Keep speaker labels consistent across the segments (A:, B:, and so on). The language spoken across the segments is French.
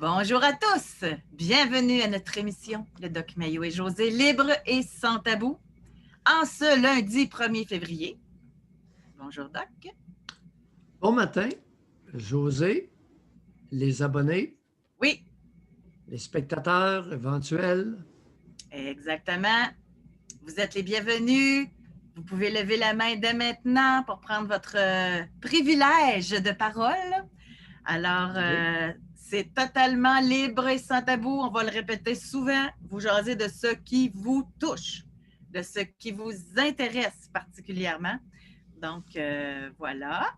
A: Bonjour à tous, bienvenue à notre émission, le Doc Mayo et Josée, libre et sans tabou, en ce lundi 1er février. Bonjour Doc.
B: Bon matin, Josée, les abonnés,
A: Oui,
B: les spectateurs éventuels.
A: exactement. Vous êtes les bienvenus. Vous pouvez lever la main dès maintenant pour prendre votre privilège de parole. Alors, c'est totalement libre et sans tabou. On va le répéter souvent. Vous jasez de ce qui vous touche, de ce qui vous intéresse particulièrement. Donc, voilà.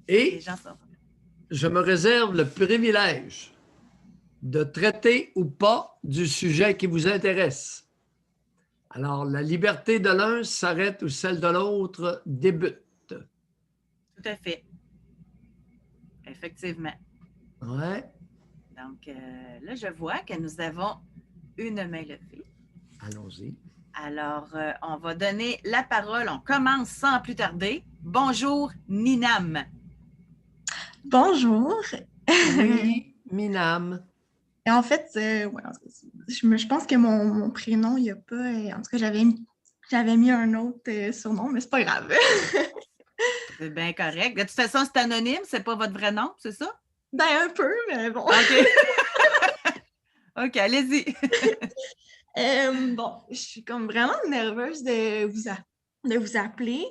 B: Et
A: Les gens sont...
B: je me réserve le privilège de traiter ou pas du sujet qui vous intéresse. Alors, la liberté de l'un s'arrête où celle de l'autre débute.
A: Tout à fait. Effectivement.
B: Ouais.
A: Donc, là, je vois que nous avons une main levée.
B: Allons-y.
A: Alors, on va donner la parole. On commence sans plus tarder. Bonjour, Ninam.
C: Bonjour.
B: Oui, Minam.
C: Et en fait, je pense que mon prénom, il n'y a pas. En tout cas, j'avais mis un autre surnom, mais c'est pas grave.
A: C'est bien correct. De toute façon, c'est anonyme, c'est pas votre vrai nom, c'est ça?
C: Ben, un peu, mais bon.
A: OK. OK, allez-y.
C: Bon, je suis comme vraiment nerveuse de vous appeler.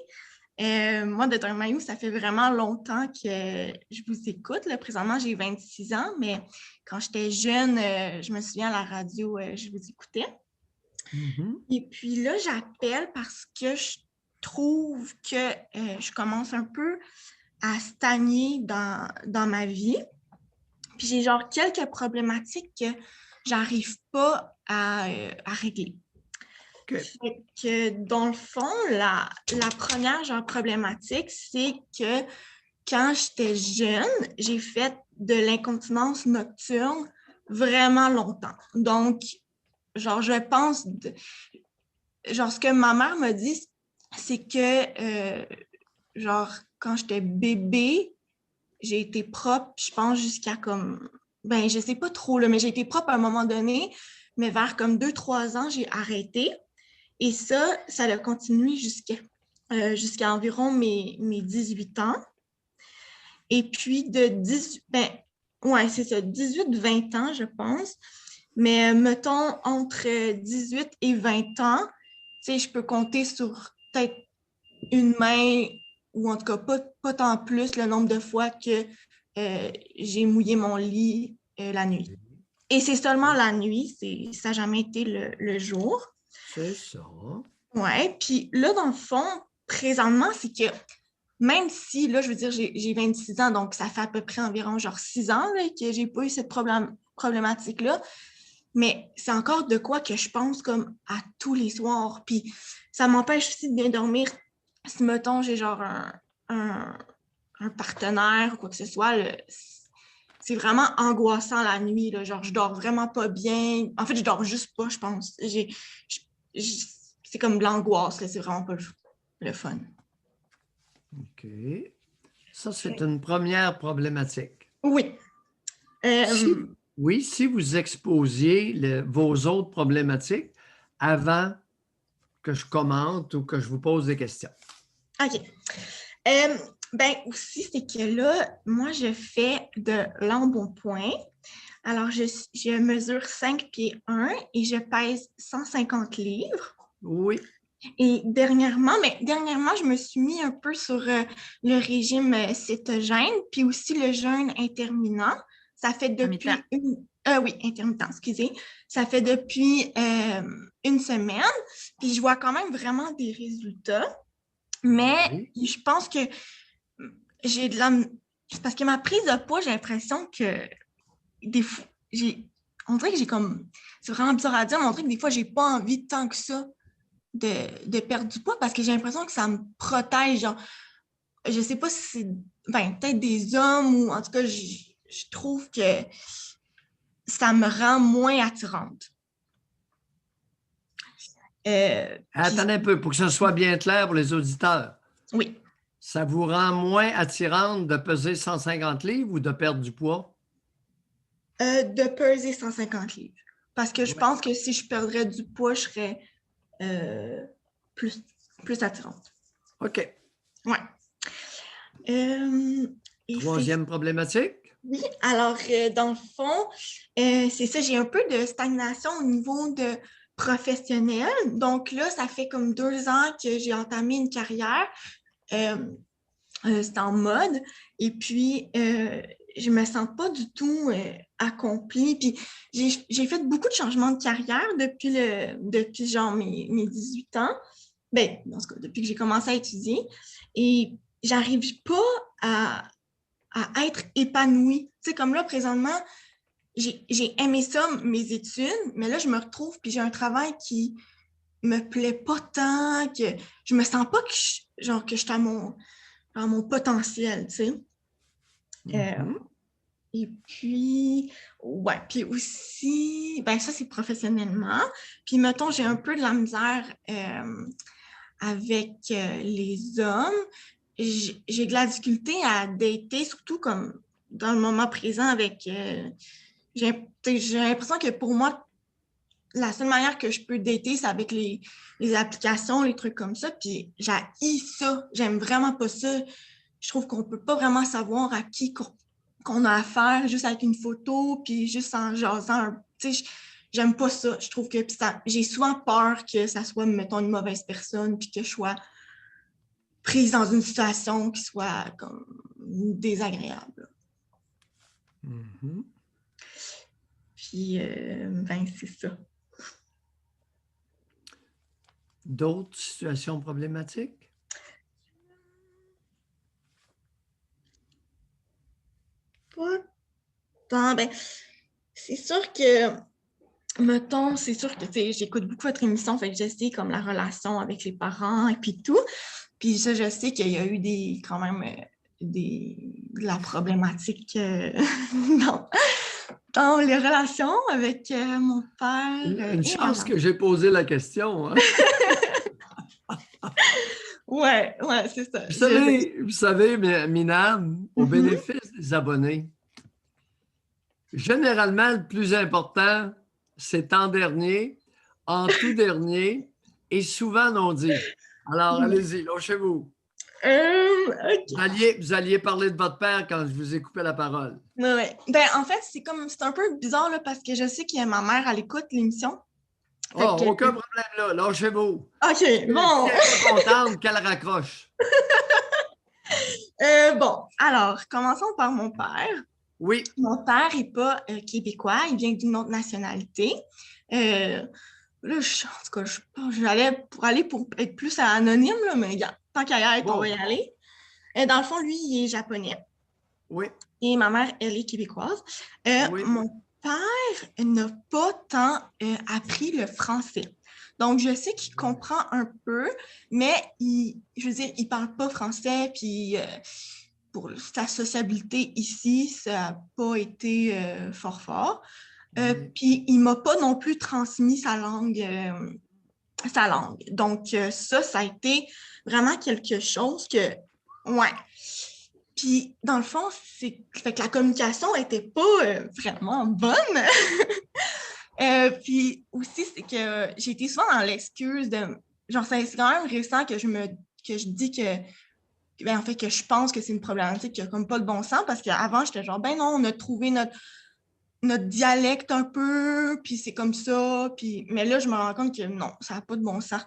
C: Moi, de Doc Mayo, ça fait vraiment longtemps que je vous écoute. Là. Présentement, j'ai 26 ans, mais quand j'étais jeune, je me souviens à la radio, je vous écoutais.
B: Mm-hmm.
C: Et puis là, j'appelle parce que je trouve que je commence un peu à stagner dans ma vie. Puis j'ai genre quelques problématiques que j'arrive pas à régler.
B: Okay.
C: Fait que dans le fond, la première genre problématique, c'est que quand j'étais jeune, j'ai fait de l'incontinence nocturne vraiment longtemps. Donc, genre, je pense, genre, ce que ma mère m'a dit, c'est que, genre, quand j'étais bébé, j'ai été propre, je pense, jusqu'à comme, ben, je sais pas trop, là, mais j'ai été propre à un moment donné, mais vers comme 2-3 ans, j'ai arrêté. Et ça a continué jusqu'à environ mes 18 ans. Et puis de 18-20 ans, je pense. Mais mettons, entre 18 et 20 ans, tu sais, je peux compter sur peut-être une main, ou en tout cas pas tant plus le nombre de fois que j'ai mouillé mon lit la nuit. Et c'est seulement la nuit, ça n'a jamais été le jour.
B: C'est ça.
C: Ouais, puis là, dans le fond, présentement, c'est que même si, là, je veux dire, j'ai 26 ans, donc ça fait à peu près environ genre 6 ans là, que j'ai pas eu cette problématique-là, mais c'est encore de quoi que je pense comme à tous les soirs. Puis ça m'empêche aussi de bien dormir. Si, mettons, j'ai genre un partenaire ou quoi que ce soit, là, c'est vraiment angoissant la nuit. Là, genre, je dors vraiment pas bien. En fait, je dors juste pas, je pense. C'est comme de l'angoisse, là, c'est vraiment pas le fun.
B: OK. Ça, c'est une première problématique.
C: Oui.
B: Si vous exposiez vos autres problématiques avant que je commente ou que je vous pose des questions.
C: OK. Ben aussi, c'est que là, moi, je fais de l'embonpoint. Alors, je mesure 5 pieds 1 et je pèse 150 livres.
B: Oui.
C: Et dernièrement, je me suis mis un peu sur le régime cétogène, puis aussi le jeûne intermittent. Ça fait depuis intermittent, excusez. Ça fait depuis une semaine, puis je vois quand même vraiment des résultats. Mais je pense que j'ai de la... Parce que ma prise de poids, j'ai l'impression que des fois, on dirait que j'ai comme... C'est vraiment bizarre à dire, mais on dirait que des fois, j'ai pas envie tant que ça de perdre du poids parce que j'ai l'impression que ça me protège. Genre, je sais pas si c'est peut-être des hommes ou en tout cas, je trouve que ça me rend moins attirante.
B: Attendez un peu pour que ce soit bien clair pour les auditeurs.
C: Oui.
B: Ça vous rend moins attirante de peser 150 livres ou de perdre du poids?
C: De peser 150 livres. Parce que je pense que si je perdrais du poids, je serais plus attirante.
B: OK.
C: Ouais.
B: Troisième problématique?
C: Oui, alors dans le fond, c'est ça, j'ai un peu de stagnation au niveau de professionnel. Donc là, ça fait comme 2 ans que j'ai entamé une carrière. C'est en mode. Et puis, je me sens pas du tout accomplie. Puis, j'ai fait beaucoup de changements de carrière depuis genre mes 18 ans. Ben, en tout cas, depuis que j'ai commencé à étudier. Et j'arrive pas à être épanouie. Tu sais, comme là, présentement, j'ai aimé ça, mes études, mais là, je me retrouve, puis j'ai un travail qui me plaît pas tant, que je me sens pas que je suis à mon potentiel, tu sais. Et puis, ouais, puis aussi, ben ça, c'est professionnellement. Puis, mettons, j'ai un peu de la misère avec les hommes. J'ai de la difficulté à dater, surtout comme dans le moment présent avec... j'ai l'impression que pour moi, la seule manière que je peux dater, c'est avec les applications, les trucs comme ça. Puis j'haïs ça. J'aime vraiment pas ça. Je trouve qu'on peut pas vraiment savoir à qui qu'on a affaire juste avec une photo, puis juste en jasant. Tu sais, j'aime pas ça. Je trouve que j'ai souvent peur que ça soit, mettons, une mauvaise personne, puis que je sois prise dans une situation qui soit comme désagréable. Puis, ben, c'est ça.
B: D'autres situations problématiques?
C: Pas tant. Ben, c'est sûr que, mettons, c'est sûr que, tu sais, j'écoute beaucoup votre émission, fait que je sais comme la relation avec les parents et puis tout. Puis ça, je sais qu'il y a eu quand même de la problématique dans les relations avec mon père.
B: Une chance que j'ai posé la question. Hein?
C: Ouais, c'est ça.
B: Vous savez, Minam, au bénéfice des abonnés, généralement, le plus important, c'est en dernier, en tout dernier et souvent non dit. Alors, allez-y, lâchez-vous.
C: Okay.
B: Vous alliez parler de votre père quand je vous ai coupé la parole.
C: Oui. Ben, en fait, c'est un peu bizarre là, parce que je sais que ma mère, elle écoute l'émission.
B: Aucun problème là, lâchez-vous.
C: OK, bon.
B: Si elle n'est pas contente, qu'elle raccroche.
C: Bon, alors, commençons par mon père.
B: Oui.
C: Mon père n'est pas québécois, il vient d'une autre nationalité. Là, en tout cas, j'allais pour être plus anonyme, là, mais tant qu'à y être, on va y aller. Dans le fond, lui, il est japonais.
B: Oui.
C: Et ma mère, elle est québécoise.
B: Oui.
C: Mon père n'a pas tant appris le français. Donc, je sais qu'il comprend un peu, mais je veux dire, il ne parle pas français, puis pour sa sociabilité ici, ça n'a pas été fort. Puis, il ne m'a pas non plus transmis sa langue. Donc, ça a été vraiment quelque chose que, ouais. Puis, dans le fond, fait que la communication n'était pas vraiment bonne. Puis aussi, c'est que j'ai été souvent dans l'excuse de... Genre, c'est quand même récent que je dis que... Ben, en fait, que je pense que c'est une problématique qui n'a comme pas de bon sens, parce qu'avant, j'étais genre, ben non, on a trouvé notre dialecte un peu, puis c'est comme ça. Puis... Mais là, je me rends compte que non, ça n'a pas de bon sens.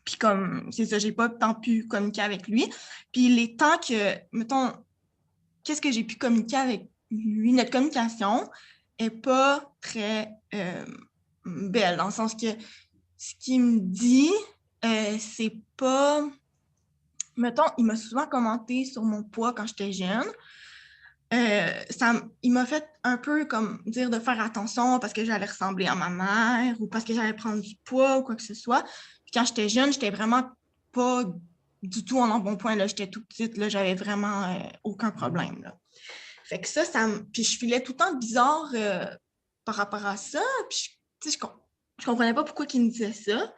C: Puis comme, c'est ça, j'ai pas tant pu communiquer avec lui. Puis les temps que, mettons, qu'est-ce que j'ai pu communiquer avec lui, notre communication n'est pas très belle, dans le sens que ce qu'il me dit, c'est pas... Mettons, il m'a souvent commenté sur mon poids quand j'étais jeune. Il m'a fait un peu comme dire de faire attention parce que j'allais ressembler à ma mère ou parce que j'allais prendre du poids ou quoi que ce soit. Puis quand j'étais jeune, j'étais vraiment pas du tout en embonpoint. J'étais toute petite, là, j'avais vraiment aucun problème. Là. Fait que ça puis je filais tout le temps bizarre par rapport à ça. Puis je comprenais pas pourquoi il me disait ça.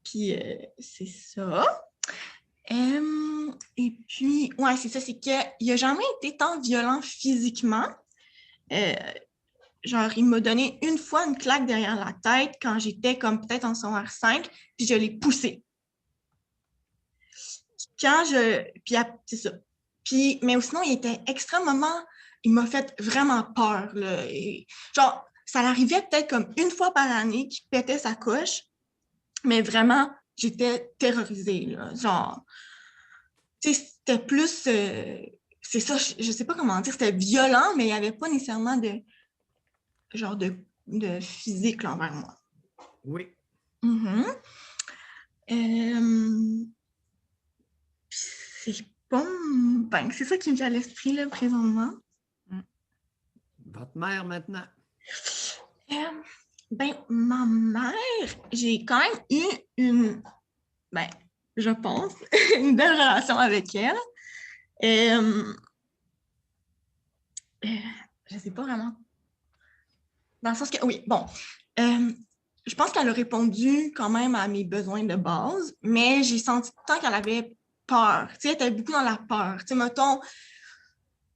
C: Puis c'est ça. Et puis, ouais, c'est ça, c'est qu'il n'a jamais été tant violent physiquement. genre, il m'a donné une fois une claque derrière la tête quand j'étais comme peut-être en secondaire 5, puis je l'ai poussé. C'est ça. Puis, mais sinon, il était extrêmement, il m'a fait vraiment peur, là. Et, genre, ça l'arrivait peut-être comme une fois par année qu'il pétait sa coche, mais vraiment, j'étais terrorisée, là. Genre, tu sais, c'était plus, c'est ça, je sais pas comment dire, c'était violent, mais il n'y avait pas nécessairement genre de physique là, envers moi.
B: Oui.
C: Mm-hmm. C'est pas... Ben, c'est ça qui me vient à l'esprit là, présentement.
B: Votre mère maintenant.
C: Ben, ma mère, j'ai quand même eu ben, je pense, une belle relation avec elle. Je sais pas vraiment. Dans le sens que, oui, bon, je pense qu'elle a répondu quand même à mes besoins de base, mais j'ai senti tout le temps qu'elle avait peur. Tu sais, elle était beaucoup dans la peur. Tu sais, mettons,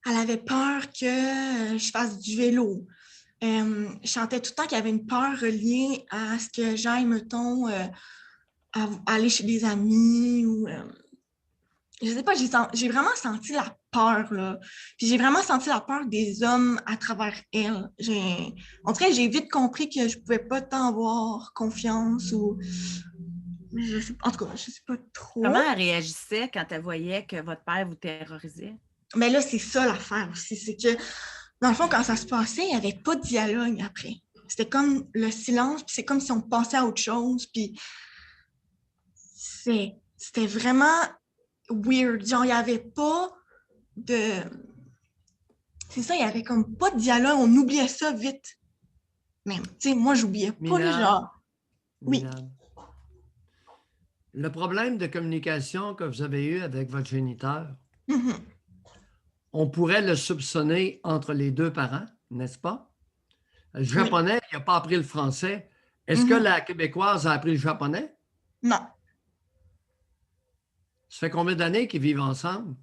C: elle avait peur que je fasse du vélo. Je sentais tout le temps qu'il y avait une peur reliée à ce que j'aille, mettons, à aller chez des amis ou... je sais pas, j'ai vraiment senti la peur, là. Puis j'ai vraiment senti la peur des hommes à travers elle. En tout cas, j'ai vite compris que je pouvais pas tant avoir confiance ou... En tout cas, je sais pas trop.
A: Comment elle réagissait quand elle voyait que votre père vous terrorisait?
C: Mais là, c'est ça l'affaire aussi. C'est que, dans le fond, quand ça se passait, il n'y avait pas de dialogue après. C'était comme le silence, puis c'est comme si on passait à autre chose. Puis c'était vraiment weird. Genre, il n'y avait pas de... C'est ça, il n'y avait comme pas de dialogue. On oubliait ça vite. Même, tu sais, moi, j'oubliais pas le genre. Oui.
B: Le problème de communication que vous avez eu avec votre géniteur, on pourrait le soupçonner entre les deux parents, n'est-ce pas? Le japonais, il n'a pas appris le français. Est-ce que la québécoise a appris le japonais?
C: Non.
B: Ça fait combien d'années qu'ils vivent ensemble?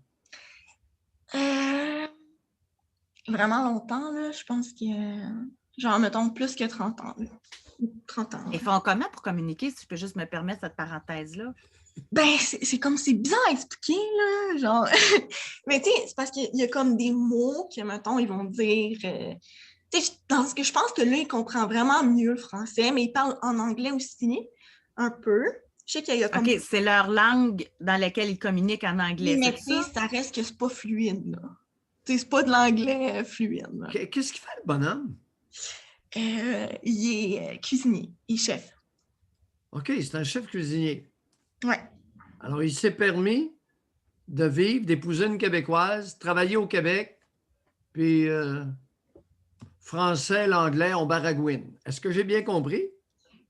C: Vraiment longtemps, là. Je pense que, genre, mettons, plus que 30 ans. Là. 30 ans.
A: Ils font comment pour communiquer, si je peux juste me permettre cette parenthèse-là?
C: Ben, c'est comme, c'est bizarre à expliquer, là, genre. Mais tu sais, c'est parce qu'il y a comme des mots que, mettons, ils vont dire... tu sais, parce que je pense que là, il comprend vraiment mieux le français, mais il parle en anglais aussi, un peu. Je sais qu'il y a comme...
A: OK, c'est leur langue dans laquelle ils communiquent en anglais,
C: mais
A: c'est ça?
C: ça reste que c'est pas fluide, là. Tu sais, c'est pas de l'anglais fluide, là.
B: Qu'est-ce qu'il fait, le bonhomme?
C: Il est cuisinier, il est chef.
B: OK, c'est un chef cuisinier.
C: Ouais.
B: Alors, il s'est permis de vivre, d'épouser une Québécoise, travailler au Québec, puis français, l'anglais, on baragouine. Est-ce que j'ai bien compris?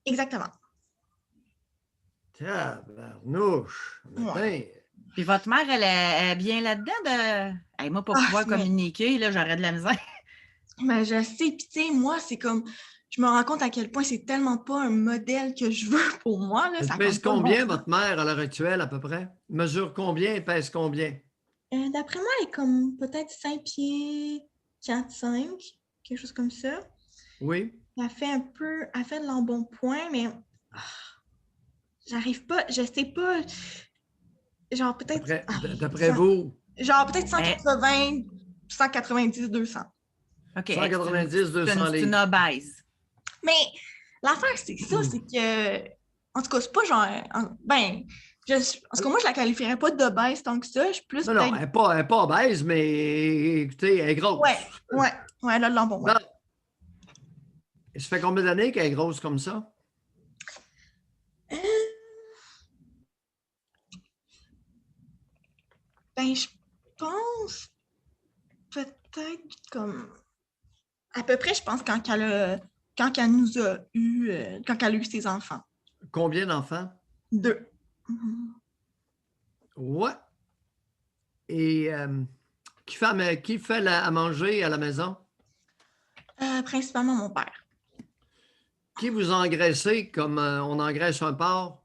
C: Exactement.
B: Tabarnouche!
C: Ouais.
A: Puis votre mère, elle est bien là-dedans de... Hey, moi, pour pouvoir communiquer, là, j'aurais de la misère.
C: Mais je sais, puis tu sais, moi, c'est comme... Je me rends compte à quel point c'est tellement pas un modèle que je veux pour moi. Là,
B: Elle pèse combien, votre mère, à l'heure actuelle, à peu près? Mesure combien et pèse combien?
C: D'après moi, elle est comme peut-être 5 pieds 4-5, quelque chose comme ça.
B: Oui.
C: Elle fait de l'embonpoint, mais j'arrive pas, je sais pas. Genre peut-être...
B: D'après vous?
C: Genre peut-être 180, 190, 200.
A: OK.
B: 190, 200 livres.
A: C'est une obèse.
C: Mais l'affaire, c'est ça, c'est que... En tout cas, c'est pas genre... Ben, parce que moi, je la qualifierais pas d'obèse tant que ça. Je suis plus
B: non, elle n'est pas obèse, mais écoutez, elle est grosse.
C: Ouais, elle a de l'embonpoint.
B: Ça fait combien d'années qu'elle est grosse comme ça?
C: Ben, je pense peut-être comme... À peu près, je pense, quand elle nous a eu... quand elle a eu ses enfants.
B: Combien d'enfants?
C: 2.
B: Ouais. Et qui fait à manger à la maison?
C: Principalement mon père.
B: Qui vous engraissez comme on engraisse un porc?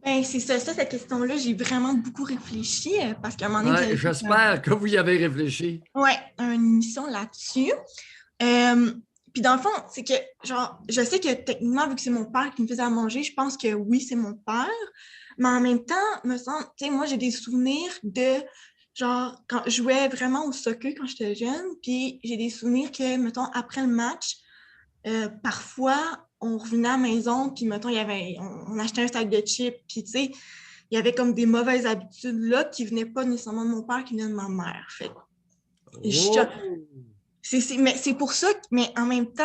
C: Ben, c'est ça, cette question-là, j'ai vraiment beaucoup réfléchi parce qu'à un moment donné...
B: J'espère que vous y avez réfléchi.
C: Oui, une émission là-dessus. Puis dans le fond, c'est que, genre, je sais que techniquement, vu que c'est mon père qui me faisait à manger, je pense que oui, c'est mon père. Mais en même temps, me semble, tu sais, moi, j'ai des souvenirs de, genre, quand je jouais vraiment au soccer quand j'étais jeune. Puis j'ai des souvenirs que, mettons, après le match, parfois, on revenait à la maison, puis mettons, on achetait un sac de chips, puis tu sais, il y avait comme des mauvaises habitudes là qui venaient pas nécessairement de mon père, qui venaient de ma mère. Fait
B: Oh!
C: mais c'est pour ça, mais en même temps,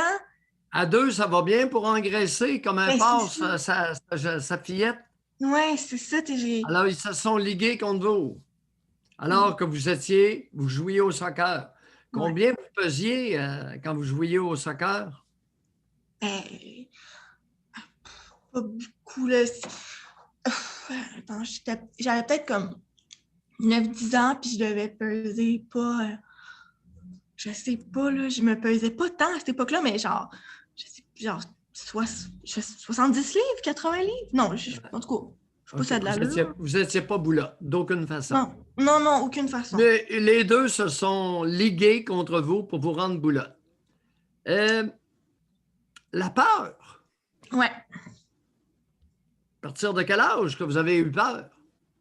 B: À deux, ça va bien pour engraisser comme un
C: ben,
B: porc,
C: c'est ça.
B: sa fillette.
C: Ouais, c'est ça,
B: Alors, ils se sont ligués contre vous. Alors que vous jouiez au soccer.
C: Ouais.
B: Combien vous pesiez quand vous jouiez au soccer?
C: Ben, pas beaucoup, là. Attends, j'avais peut-être comme 9-10 ans, puis je devais peser pas, je sais pas, là, je me pesais pas tant à cette époque-là, mais genre, je sais, genre 70 livres, 80 livres? Non, en tout cas, je sais pas si ça a de l'allure.
B: Vous étiez pas boula, d'aucune façon.
C: Non, non, non, aucune façon.
B: Mais les deux se sont ligués contre vous pour vous rendre boula. La peur.
C: Ouais.
B: À partir de quel âge que vous avez eu peur?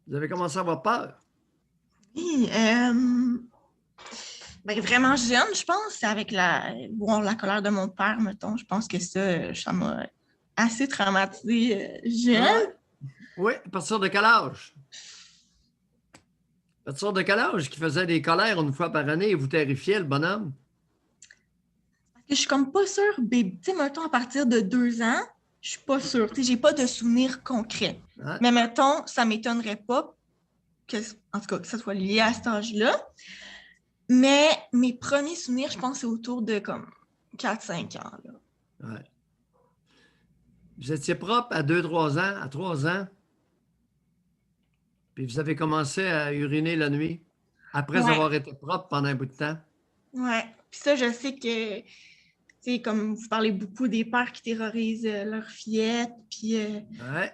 B: Vous avez commencé à avoir peur?
C: Oui, ben, vraiment jeune, je pense, c'est avec la colère de mon père, mettons. Je pense que ça m'a assez traumatisée jeune.
B: Ouais. Oui, à partir de quel âge? À partir de quel âge qui faisait des colères une fois par année et vous terrifiait, le bonhomme?
C: Je suis comme pas sûre, baby. Tu sais, mettons, à partir de 2 ans, je suis pas sûre. Tu sais, j'ai pas de souvenirs concrets.
B: Ouais.
C: Mais mettons, ça m'étonnerait pas en tout cas, que ça soit lié à cet âge-là. Mais mes premiers souvenirs, je pense, c'est autour de comme 4-5 ans. Là.
B: Ouais. Vous étiez propre à 2-3 ans, à 3 ans, puis vous avez commencé à uriner la nuit après
C: Ouais.
B: avoir été propre pendant un bout de temps.
C: Ouais. Puis ça, je sais que, tu sais, comme vous parlez beaucoup des pères qui terrorisent leurs fillettes, puis
B: Ouais.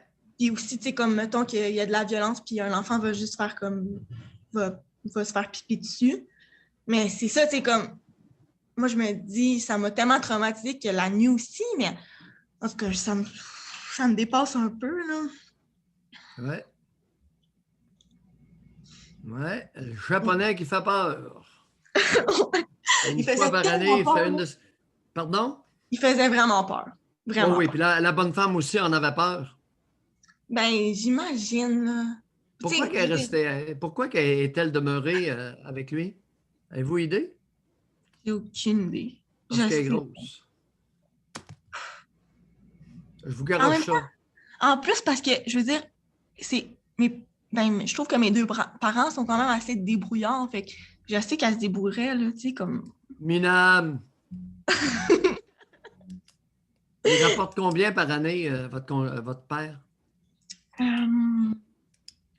C: aussi, tu sais, comme mettons qu'il y a de la violence, puis un enfant va juste faire comme, va se faire pipi dessus. Mais c'est ça, tu sais, comme, moi, je me dis, ça m'a tellement traumatisée que la nuit aussi, mais en tout cas, ça me dépasse un peu, là.
B: Ouais. Ouais. Le japonais qui fait peur. Une fois par année, il fait une de... Pardon?
C: Il faisait vraiment peur. Vraiment.
B: Oh oui,
C: peur.
B: puis la bonne femme aussi en avait peur.
C: Ben, j'imagine, là.
B: Pourquoi qu'elle est-elle demeurée avec lui? Avez-vous idée?
C: J'ai aucune idée.
B: Parce qu'elle est
C: sais.
B: grosse. Je vous garoche ça.
C: En plus, parce que, je veux dire, je trouve que mes deux parents sont quand même assez débrouillards. Fait que je sais qu'elle se débrouillerait, là, tu sais, comme...
B: Minam! Il rapporte combien par année, votre père?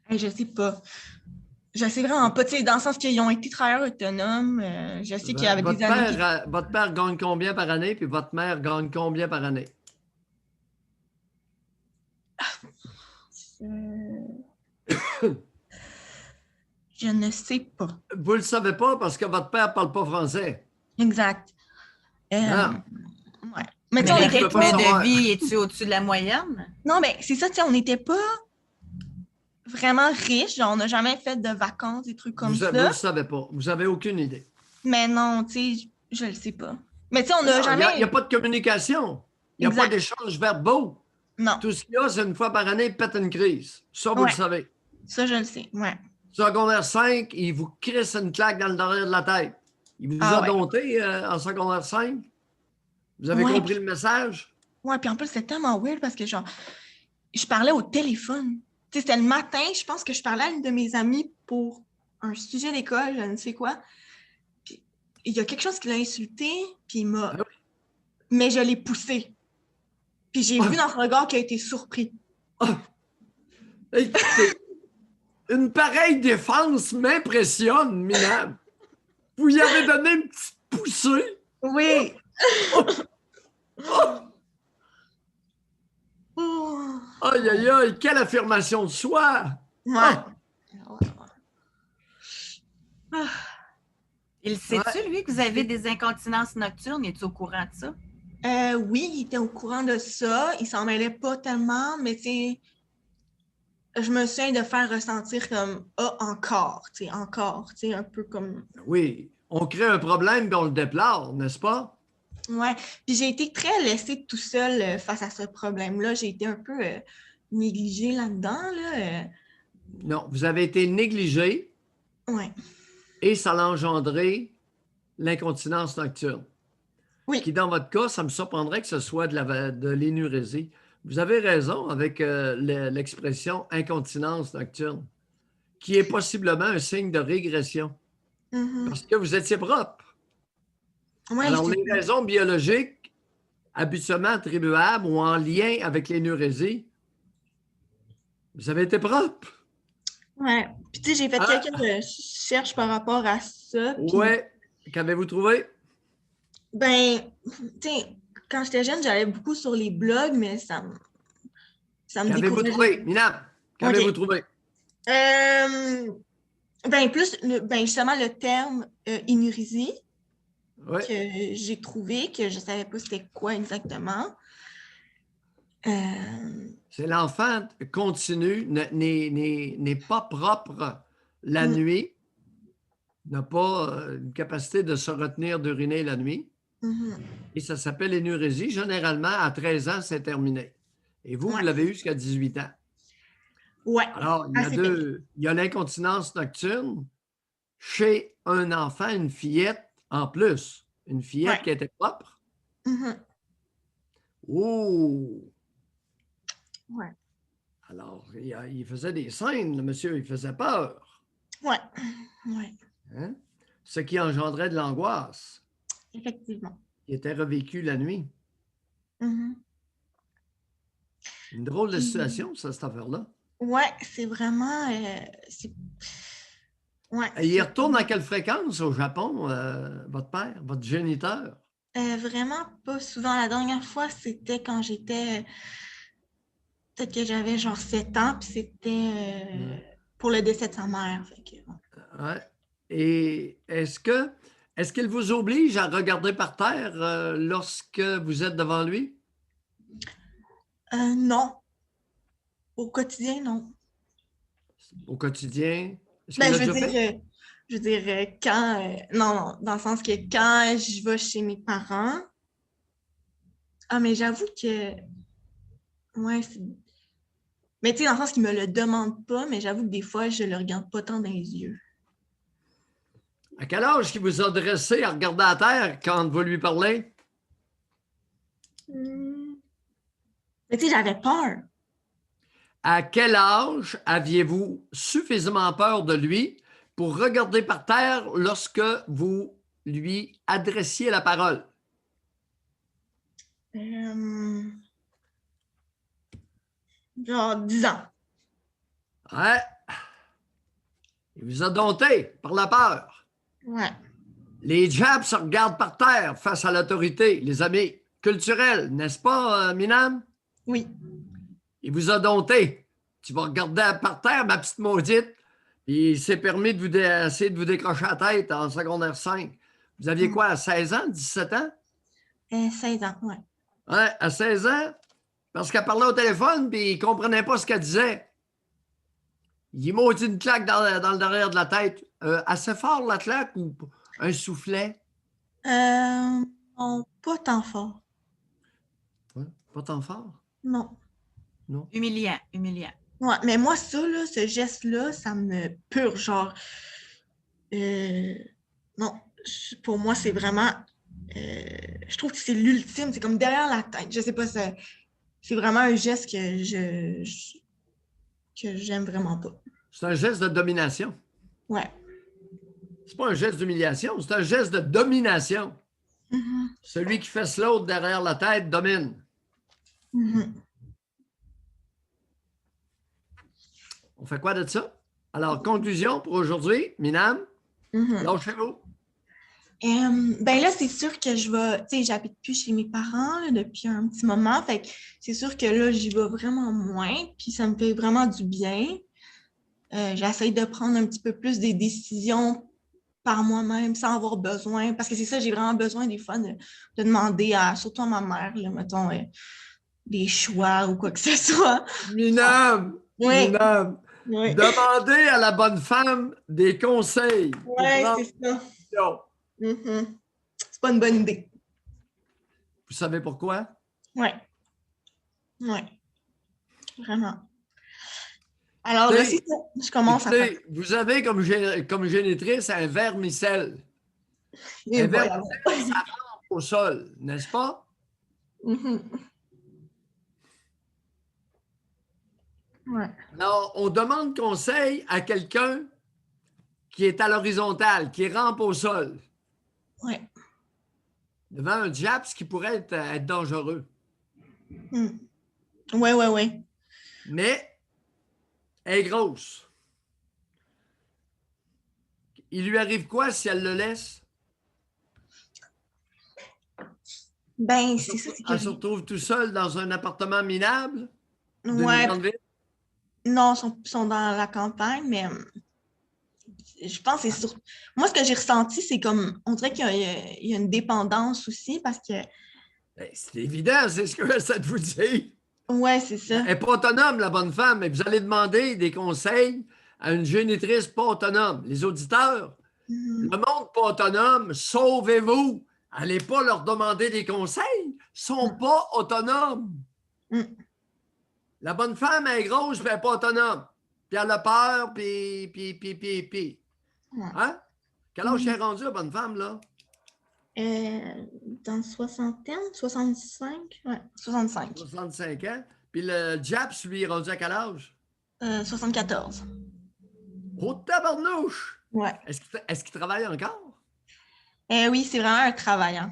C: Je sais pas. Je sais vraiment pas, tu sais, dans le sens qu'ils ont été travailleurs autonomes. Je sais qu'il y avait des années...
B: Votre père gagne combien par année, puis votre mère gagne combien par année?
C: Je ne sais pas.
B: Vous le savez pas parce que votre père parle pas français.
C: Exact.
B: Ah.
C: Ouais. Mais tu sais,
A: Mais
C: on
A: le
C: était
A: rythme
C: pas...
A: de vie, es-tu au-dessus de la moyenne?
C: Non, mais c'est ça, tu sais, on n'était pas vraiment riches. Genre, on n'a jamais fait de vacances, des trucs comme ça.
B: Vous le savez pas. Vous avez aucune idée.
C: Mais non, tu sais, je le sais pas. Mais tu sais, on n'a jamais...
B: Il n'y a pas de communication. Il n'y a pas d'échange verbaux.
C: Non.
B: Tout ce qu'il y a, c'est une fois par année, il pète une crise. Ça, vous le savez.
C: Ça, je le sais, ouais.
B: Secondaire 5, il vous crisse une claque dans le derrière de la tête. Il vous a dompté en secondaire 5. Vous avez compris le message?
C: Ouais, puis en plus, c'est tellement weird parce que, genre, je parlais au téléphone. Tu sais, c'était le matin, je pense que je parlais à une de mes amies pour un sujet d'école, je ne sais quoi. Puis il y a quelque chose qui l'a insulté, puis il m'a... Mais je l'ai poussé. Puis j'ai vu dans son regard qu'il a été surpris.
B: Une pareille défense m'impressionne, Minam. Vous y avez donné une petite poussée?
C: Oui.
B: Aïe, aïe, aïe, quelle affirmation de soi!
C: Ouais.
A: Il sait-tu, lui, que vous avez des incontinences nocturnes? Es-tu au courant de ça?
C: Oui, il était au courant de ça. Il s'en mêlait pas tellement, mais tu sais, je me souviens de faire ressentir comme encore, un peu comme.
B: Oui, on crée un problème et on le déplore, n'est-ce pas?
C: Ouais. Puis j'ai été très laissée tout seul face à ce problème-là. J'ai été un peu négligée là-dedans, là.
B: Non, vous avez été négligé
C: Ouais.
B: et ça a engendré l'incontinence nocturne.
C: Oui.
B: Qui, dans votre cas, ça me surprendrait que ce soit de l'énurésie. Vous avez raison avec l'expression incontinence nocturne, qui est possiblement un signe de régression, parce que vous étiez propre.
C: Ouais,
B: Alors, les raisons biologiques habituellement attribuables ou en lien avec l'énurésie, vous avez été propre.
C: Ouais. Puis tu sais, j'ai fait quelques recherches par rapport à ça. Puis,
B: ouais. Qu'avez-vous trouvé?
C: ben, tu sais, quand j'étais jeune, j'allais beaucoup sur les blogs, mais ça me
B: Qu'avez-vous
C: décourageait.
B: trouvé, Minam? Qu'avez-vous trouvé?
C: Ben, plus, justement, le terme énurésie
B: Ouais.
C: que j'ai trouvé, que je ne savais pas c'était quoi exactement.
B: C'est l'enfant continu, n'est pas propre la nuit, n'a pas une capacité de se retenir d'uriner la nuit. Et ça s'appelle énurésie. Généralement, à 13 ans, c'est terminé. Et vous, vous l'avez eu jusqu'à 18 ans.
C: Ouais.
B: Alors, il y a l'incontinence nocturne chez un enfant, une fillette en plus. Une fillette qui était propre. Oh!
C: Ouais.
B: Alors, il faisait des scènes, le monsieur, il faisait peur.
C: Ouais. Ouais.
B: Hein? Ce qui engendrait de l'angoisse.
C: Effectivement.
B: Qui était revécu la nuit. Une drôle de situation, ça, cette affaire-là.
C: Ouais, c'est vraiment. Ouais,
B: il retourne à quelle fréquence au Japon, votre père, votre géniteur?
C: Vraiment pas souvent. La dernière fois, c'était quand j'étais. Peut-être que j'avais genre 7 ans, puis c'était pour le décès de sa mère. Fait que,
B: ouais. Et est-ce qu'il vous oblige à regarder par terre lorsque vous êtes devant lui?
C: Non. Au quotidien, non.
B: Au quotidien?
C: Ben, je veux dire, quand. Non, dans le sens que quand je vais chez mes parents. Ah, mais j'avoue que. Ouais, c'est. Mais tu sais, dans le sens qu'ils me le demandent pas, mais j'avoue que des fois, je le regarde pas tant dans les yeux.
B: À quel âge qu'il vous a dressé à regarder à terre quand vous lui parlez?
C: Mais tu sais, j'avais peur.
B: À quel âge aviez-vous suffisamment peur de lui pour regarder par terre lorsque vous lui adressiez la parole?
C: Genre 10 ans.
B: Ouais. Il vous a dompté par la peur.
C: Ouais.
B: Les Japs se regardent par terre face à l'autorité, les amis culturels, n'est-ce pas, Minam?
C: Oui.
B: Il vous a dompté. Tu vas regarder par terre, ma petite maudite. Puis il s'est permis de essayer de vous décrocher la tête en secondaire 5. Vous aviez quoi, à 16 ans, 17 ans?
C: 16 ans, ouais.
B: Ouais, à 16 ans, parce qu'elle parlait au téléphone puis il ne comprenait pas ce qu'elle disait. Il maudit une claque dans le derrière de la tête. Assez fort, la claque, ou un soufflet?
C: Non, pas tant fort.
B: Ouais, pas tant fort?
C: Non.
B: Non.
A: Humiliant.
C: Ouais, mais moi, ça, là, ce geste-là, ça me purge, genre. Non, pour moi, c'est vraiment. Je trouve que c'est l'ultime, c'est comme derrière la tête. Je sais pas, c'est vraiment un geste que j'aime vraiment pas.
B: C'est un geste de domination.
C: Ouais.
B: C'est pas un geste d'humiliation, c'est un geste de domination. Celui qui fesse l'autre derrière la tête domine. On fait quoi de ça? Alors, conclusion pour aujourd'hui, Minam, lâchez-vous.
C: Ben là, c'est sûr que je vais, tu sais, j'habite plus chez mes parents là, depuis un petit moment, fait que c'est sûr que là, j'y vais vraiment moins, puis ça me fait vraiment du bien. J'essaie de prendre un petit peu plus des décisions par moi-même sans avoir besoin. Parce que c'est ça, j'ai vraiment besoin des fois de demander surtout à ma mère, là, mettons, des choix ou quoi que ce soit.
B: Minable!
C: Oui,
B: Minable!
C: oui.
B: Demandez à la bonne femme des conseils pour
C: Oui,
B: prendre
C: c'est ça.
B: une décision.
C: Mhm. C'est pas une bonne idée.
B: Vous savez pourquoi?
C: Oui, oui, vraiment. Alors là, c'est
B: Écoutez,
C: ça. Je commence à faire.
B: écoutez, vous avez comme génitrice un vermicelle.
C: Et
B: Un
C: voilà.
B: vermicelle, ça rentre au sol, n'est-ce pas?
C: Mhm. Ouais.
B: Alors, on demande conseil à quelqu'un qui est à l'horizontale, qui rampe au sol,
C: Ouais.
B: devant un JAPS qui pourrait être dangereux.
C: Mm. Ouais, ouais, ouais.
B: Mais elle est grosse. Il lui arrive quoi si elle le laisse?
C: Ben, c'est ça, c'est que
B: Elle se retrouve tout seul dans un appartement minable d'une
C: ouais,
B: grande ville?
C: non, ils sont dans la campagne, mais je pense que c'est sur. Moi, ce que j'ai ressenti, c'est comme, on dirait qu'il y a une dépendance aussi parce que,
B: Ben, c'est évident, c'est ce que j'essaie de vous dire.
C: ouais, c'est
B: Elle
C: ça.
B: n'est pas autonome, la bonne femme, mais vous allez demander des conseils à une génitrice pas autonome. Les auditeurs, le
C: Mhm.
B: monde pas autonome, sauvez-vous. Allez pas leur demander des conseils. Ils sont pas autonomes.
C: Mm.
B: La bonne femme elle est grosse, mais elle n'est pas autonome. Puis elle a peur, puis.
C: Ouais.
B: Hein? Quel âge
C: Mhm.
B: est rendu, la bonne femme, là?
C: Dans soixantaine, 65? Ouais, 65.
B: 65 ans. Puis le Japs, lui, est rendu à quel âge?
C: 74.
B: Oh, tabarnouche!
C: Ouais.
B: Est-ce qu'il travaille encore?
C: Oui, c'est vraiment un travail, hein.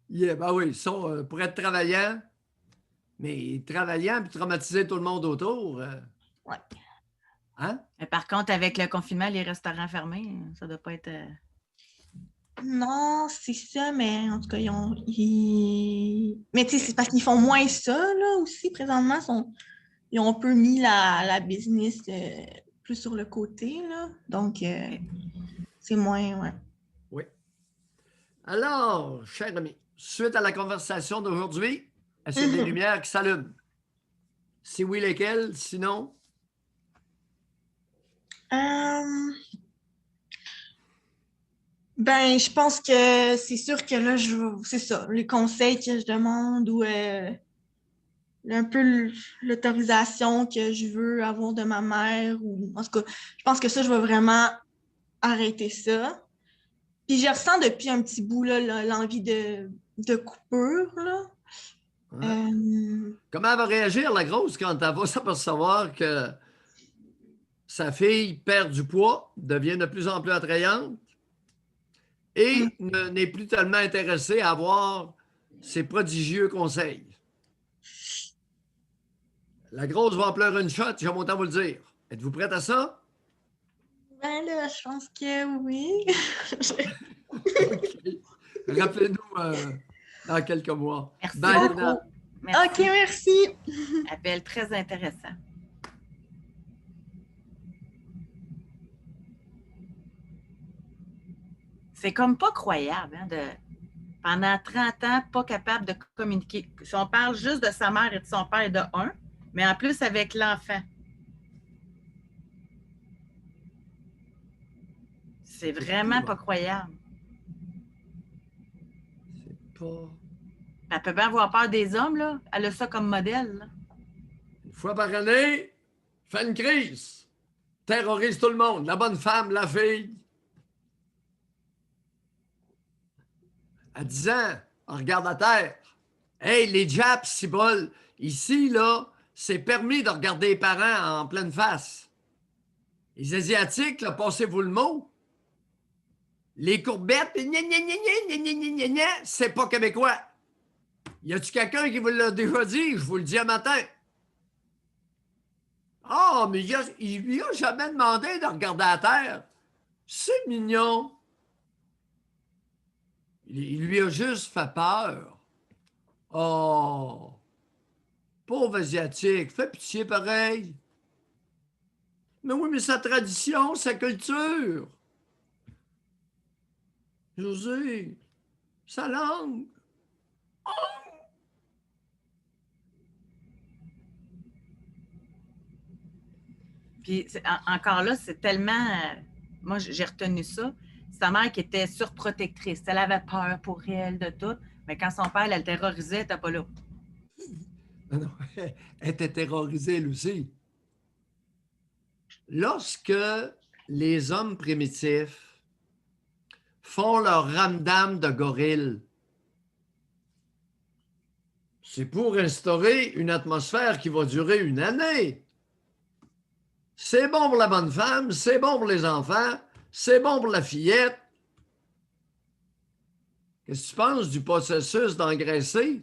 B: Yeah, ben oui, ça, pour être travaillant, mais travaillant puis traumatiser tout le monde autour,
C: Ouais.
B: hein?
A: Mais par contre, avec le confinement, les restaurants fermés, ça doit pas être.
C: Non, c'est ça, mais en tout cas, mais tu sais, c'est parce qu'ils font moins ça, là, aussi, présentement. Ils ont un peu mis la business plus sur le côté, là. Donc,
A: OK.
C: c'est moins, ouais.
B: Oui. Alors, cher ami, suite à la conversation d'aujourd'hui, est-ce qu'il y a des
C: Mhm.
B: lumières qui s'allument? Si oui, lesquelles? Sinon,
C: Euh, Ben, je pense que c'est sûr que là, c'est ça, les conseils que je demande ou un peu l'autorisation que je veux avoir de ma mère ou en tout cas, je pense que ça, je vais vraiment arrêter ça. Puis je ressens depuis un petit bout là, l'envie de coupure, là.
B: hein?
C: Euh,
B: Comment elle va réagir, la grosse, quand elle va s'apercevoir que sa fille perd du poids, devient de plus en plus attrayante et n'est plus tellement intéressée à avoir ses prodigieux conseils? La grosse va en pleurer une shot, j'ai mon temps vous le dire. Êtes-vous prête à ça?
C: ben là, je pense que oui.
B: OK. Rappelez-nous dans quelques mois.
A: Merci
B: Bye,
A: beaucoup.
B: Lina.
A: Merci.
C: OK, merci.
A: Appel très intéressant. C'est comme pas croyable, hein, pendant 30 ans, pas capable de communiquer. Si on parle juste de sa mère et de son père de un, mais en plus avec l'enfant. C'est vraiment pas croyable.
B: C'est pas...
A: Elle peut bien avoir peur des hommes, là. Elle a ça comme modèle, là.
B: Une fois par année, fait une crise. Terrorise tout le monde. La bonne femme, la fille. À 10 ans, on regarde à terre. Hey, les Japs, cibole, ici, là, c'est permis de regarder les parents en pleine face. Les Asiatiques, là, passez-vous le mot. Les courbettes, c'est pas québécois. Y a-tu quelqu'un qui vous l'a déjà dit? Je vous le dis à matin. Ah, mais il lui a jamais demandé de regarder à terre. C'est mignon. Il lui a juste fait peur. Oh, pauvre Asiatique, fais pitié pareil. Mais oui, mais sa tradition, sa culture. José, sa langue.
A: Puis encore là, c'est tellement. Moi, j'ai retenu ça. Sa mère qui était surprotectrice. Elle avait peur pour elle de tout. Mais quand son père, elle le terrorisait, elle n'était pas là.
B: Non, elle était terrorisée, elle aussi. Lorsque les hommes primitifs font leur ramdam de gorille, c'est pour instaurer une atmosphère qui va durer une année. C'est bon pour la bonne femme, c'est bon pour les enfants, c'est bon pour la fillette. Qu'est-ce que tu penses du processus d'engraissement?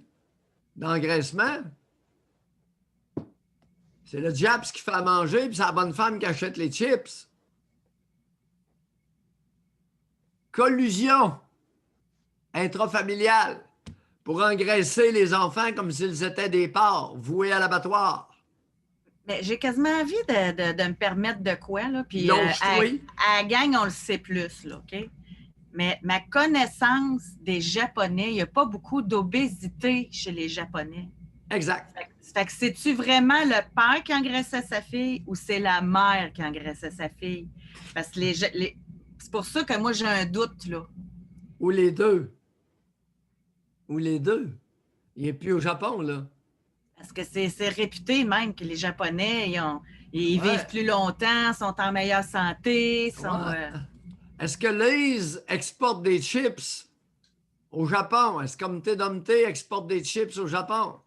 B: C'est le diable qui fait à manger, puis c'est la bonne femme qui achète les chips. Collusion intrafamiliale pour engraisser les enfants comme s'ils étaient des porcs voués à l'abattoir.
A: Mais j'ai quasiment envie de me permettre de quoi, là. Puis à la gang, on le sait plus, là, OK? Mais ma connaissance des Japonais, il n'y a pas beaucoup d'obésité chez les Japonais.
B: Exact.
A: Fait que c'est-tu vraiment le père qui engraissait sa fille ou c'est la mère qui engraissait sa fille? Parce que c'est pour ça que moi, j'ai un doute, là.
B: Ou les deux. Ou les deux. Il n'est plus au Japon, là.
A: Parce que c'est réputé même que les Japonais, ils vivent plus longtemps, sont en meilleure santé.
B: Est-ce que Lay's exporte des chips au Japon? Est-ce que Humpty Dumpty exporte des chips au Japon?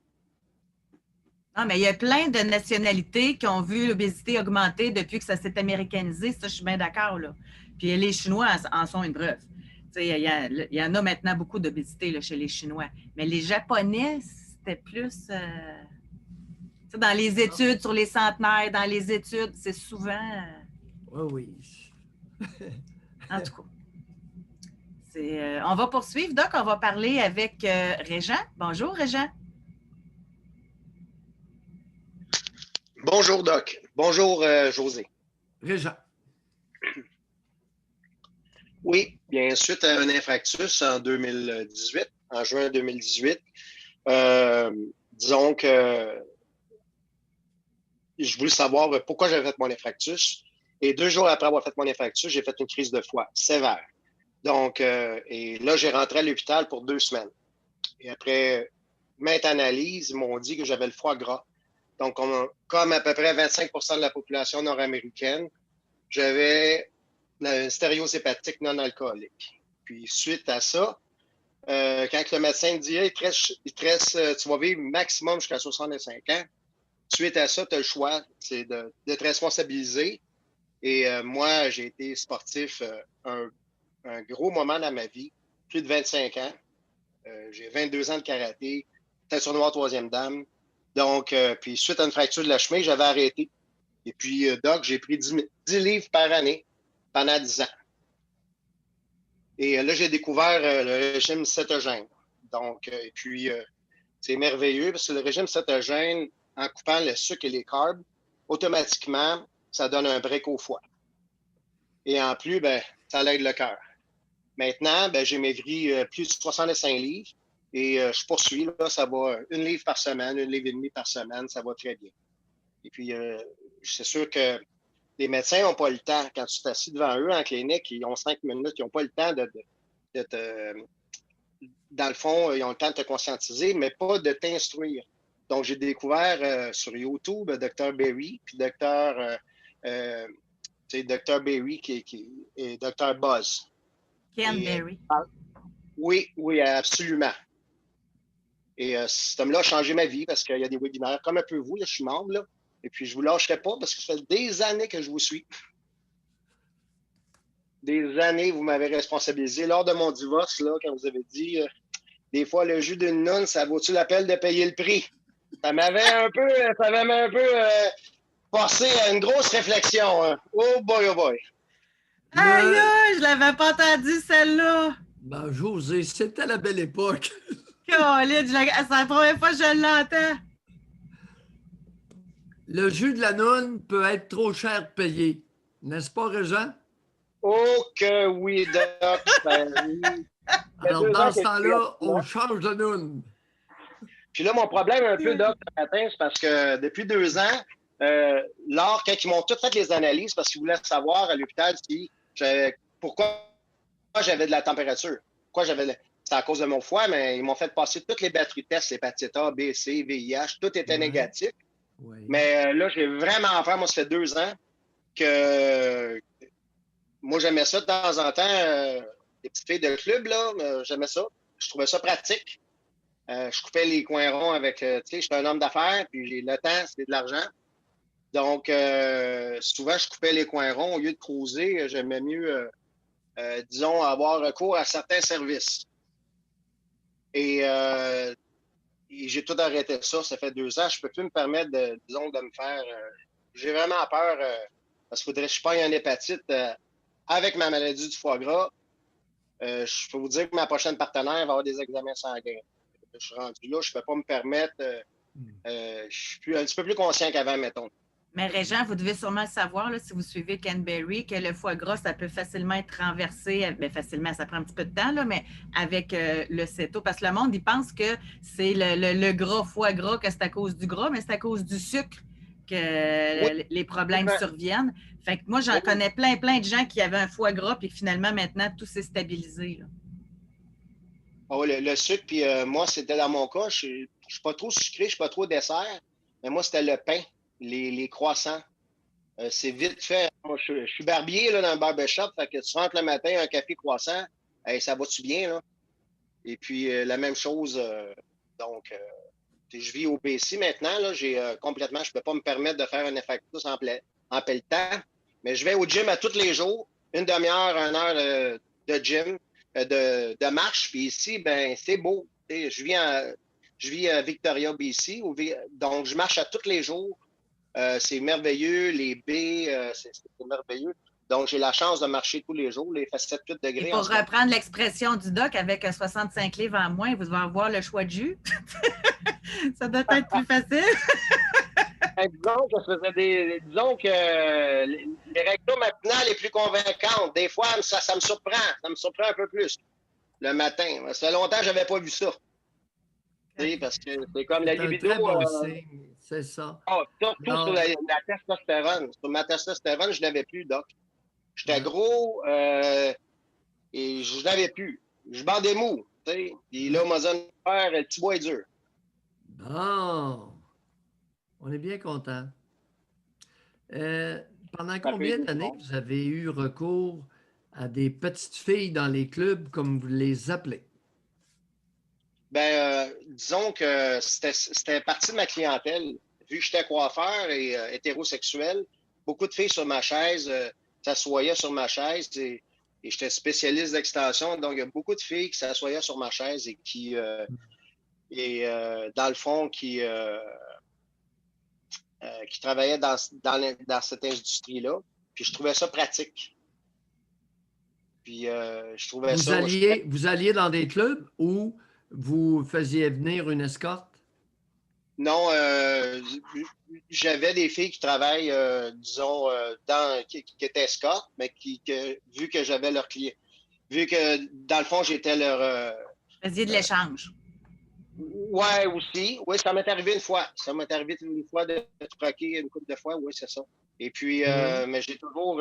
A: Non, mais il y a plein de nationalités qui ont vu l'obésité augmenter depuis que ça s'est américanisé. Ça, je suis bien d'accord, là. Puis les Chinois en sont une preuve. Il y en a maintenant beaucoup d'obésité chez les Chinois. Mais les Japonais, c'était plus... dans les études sur les centenaires, dans les études, c'est souvent...
B: Oui.
A: En tout cas. On va poursuivre. Donc, on va parler avec Régent. Bonjour, Régent.
D: Bonjour, Doc. Bonjour, José.
B: Régent.
D: Oui, bien, suite à un infarctus en 2018, en juin 2018, disons que je voulais savoir pourquoi j'avais fait mon infarctus. Et 2 jours après avoir fait mon infarctus, j'ai fait une crise de foie sévère. Donc, et là, j'ai rentré à l'hôpital pour 2 semaines. Et après maintes analyses, ils m'ont dit que j'avais le foie gras. Donc, comme à peu près 25% de la population nord-américaine, j'avais une stéréose hépatique non alcoolique. Puis, suite à ça, quand le médecin me dit hey, tu vas vivre maximum jusqu'à 65 ans, suite à ça, tu as le choix, c'est de te responsabiliser. Et moi, j'ai été sportif un gros moment dans ma vie, plus de 25 ans. J'ai 22 ans de karaté, ceinture noire 3e dame. Donc, puis suite à une fracture de la cheville, j'avais arrêté. Et puis, Doc, j'ai pris 10 livres par année pendant 10 ans. Et là, j'ai découvert le régime cétogène. Donc, et puis, c'est merveilleux parce que le régime cétogène, en coupant le sucre et les carbs, automatiquement, ça donne un break au foie. Et en plus, ben, ça aide le cœur. Maintenant, ben, j'ai maigri plus de 65 livres. Et je poursuis, là, ça va 1 livre par semaine, 1,5 livre par semaine, ça va très bien. Et puis, c'est sûr que les médecins n'ont pas le temps. Quand tu t'assis devant eux en clinique, ils ont 5 minutes, ils n'ont pas le temps de te... Dans le fond, ils ont le temps de te conscientiser, mais pas de t'instruire. Donc, j'ai découvert sur YouTube Dr. Berry, puis Dr. Berry et Dr. Buzz.
A: Ken Berry.
D: Oui, absolument. Et cet homme-là a changé ma vie parce qu'il y a des webinaires comme un peu vous, là, je suis membre, là, et puis je ne vous lâcherai pas parce que ça fait des années que je vous suis. Des années, vous m'avez responsabilisé. Lors de mon divorce, là, quand vous avez dit des fois, le jus d'une nonne, ça vaut-tu la peine de payer le prix? Ça m'avait un peu passé à une grosse réflexion. Hein. Oh boy, oh boy.
A: Aïe, je l'avais pas entendu, celle-là.
B: Ben, José, c'était la belle époque.
A: C'est la première fois que je l'entends.
B: Le jus de la noune peut être trop cher payé. N'est-ce pas, Régent?
D: Oh que oui, Doc. Oui.
B: Alors, dans ce temps-là, on change de noun.
D: Puis là, mon problème un peu, Doc, ce matin, c'est parce que depuis 2 ans, Laure, quand ils m'ont toutes fait les analyses, parce qu'ils voulaient savoir à l'hôpital pourquoi j'avais de la température. C'est à cause de mon foie, mais ils m'ont fait passer toutes les batteries tests, l'hépatite A, B, C, VIH, tout était négatif.
B: Oui.
D: Mais là, j'ai vraiment peur. Moi, ça fait 2 ans que moi, j'aimais ça de temps en temps. Les petites filles de club, là, j'aimais ça. Je trouvais ça pratique. Je coupais les coins ronds avec, tu sais, je suis un homme d'affaires, puis le temps, c'est de l'argent. Donc, souvent, je coupais les coins ronds. Au lieu de cruiser, j'aimais mieux, disons, avoir recours à certains services. Et j'ai tout arrêté ça fait 2 ans. Je ne peux plus me permettre, disons, de me faire... j'ai vraiment peur, parce qu'il faudrait que je pogne une hépatite avec ma maladie du foie gras. Je peux vous dire que ma prochaine partenaire va avoir des examens sanguins. Je suis rendu là, je ne peux pas me permettre. Je suis un petit peu plus conscient qu'avant, mettons.
A: Mais Régent, vous devez sûrement le savoir, là, si vous suivez Canberry, que le foie gras, ça peut facilement être renversé. Bien, facilement, ça prend un petit peu de temps, là, mais avec le céto. Parce que le monde, il pense que c'est le gras, foie gras, que c'est à cause du gras, mais c'est à cause du sucre que les problèmes surviennent. Fait que moi, j'en connais plein de gens qui avaient un foie gras, puis finalement, maintenant, tout s'est stabilisé. Là.
D: Oh, le sucre, puis moi, c'était dans mon cas, je ne suis pas trop sucré, je ne suis pas trop dessert, mais moi, c'était le pain, les croissants. C'est vite fait. Moi, je suis barbier là, dans le barbershop, fait que tu rentres le matin, un café croissant, hey, ça va-tu bien, là? Et puis, la même chose, donc, je vis au BC maintenant, là, j'ai complètement, je ne peux pas me permettre de faire un effectus en pelletant, mais je vais au gym à tous les jours, une demi-heure, 1 heure de gym. De marche. Puis ici, ben c'est beau. Je vis à Victoria, BC. Donc, je marche à tous les jours. C'est merveilleux. Les baies, c'est merveilleux. Donc, j'ai la chance de marcher tous les jours. Il fait 7-8 degrés.
A: Et pour reprendre l'expression du doc, avec 65 livres en moins, vous devez avoir le choix de jus. Ça doit être plus facile.
D: Disons que les rectos matinales les plus convaincantes, des fois, ça me surprend. Ça me surprend un peu plus le matin. Ça fait longtemps que je n'avais pas vu ça. Parce que c'est comme la libido.
B: C'est ça.
D: Surtout sur la testostérone. Sur ma testostérone, je ne l'avais plus, Doc. J'étais gros et je l'avais plus. Je bandais mou. Puis là, m'a dit le petit bois est dur.
B: Bon. On est bien content. Pendant combien d'années vous avez eu recours à des petites filles dans les clubs, comme vous les appelez?
D: Ben, disons que c'était partie de ma clientèle. Vu que j'étais coiffeur et hétérosexuel, beaucoup de filles sur ma chaise s'assoyaient sur ma chaise et j'étais spécialiste d'extension. Donc, il y a beaucoup de filles qui s'assoyaient sur ma chaise et qui, dans le fond, qui travaillaient dans cette industrie-là. Puis, je trouvais ça pratique. Puis, je trouvais ça...
B: Vous alliez dans des clubs où vous faisiez venir une escorte?
D: Non, j'avais des filles qui travaillent, disons, qui étaient escortes, mais vu que j'avais leur client, vu que, dans le fond, j'étais leur...
A: Vous faisiez de l'échange.
D: Ouais, aussi. Oui, ça m'est arrivé une fois. Ça m'est arrivé une fois de troquer une couple de fois. Oui, c'est ça. Et puis, mais j'ai toujours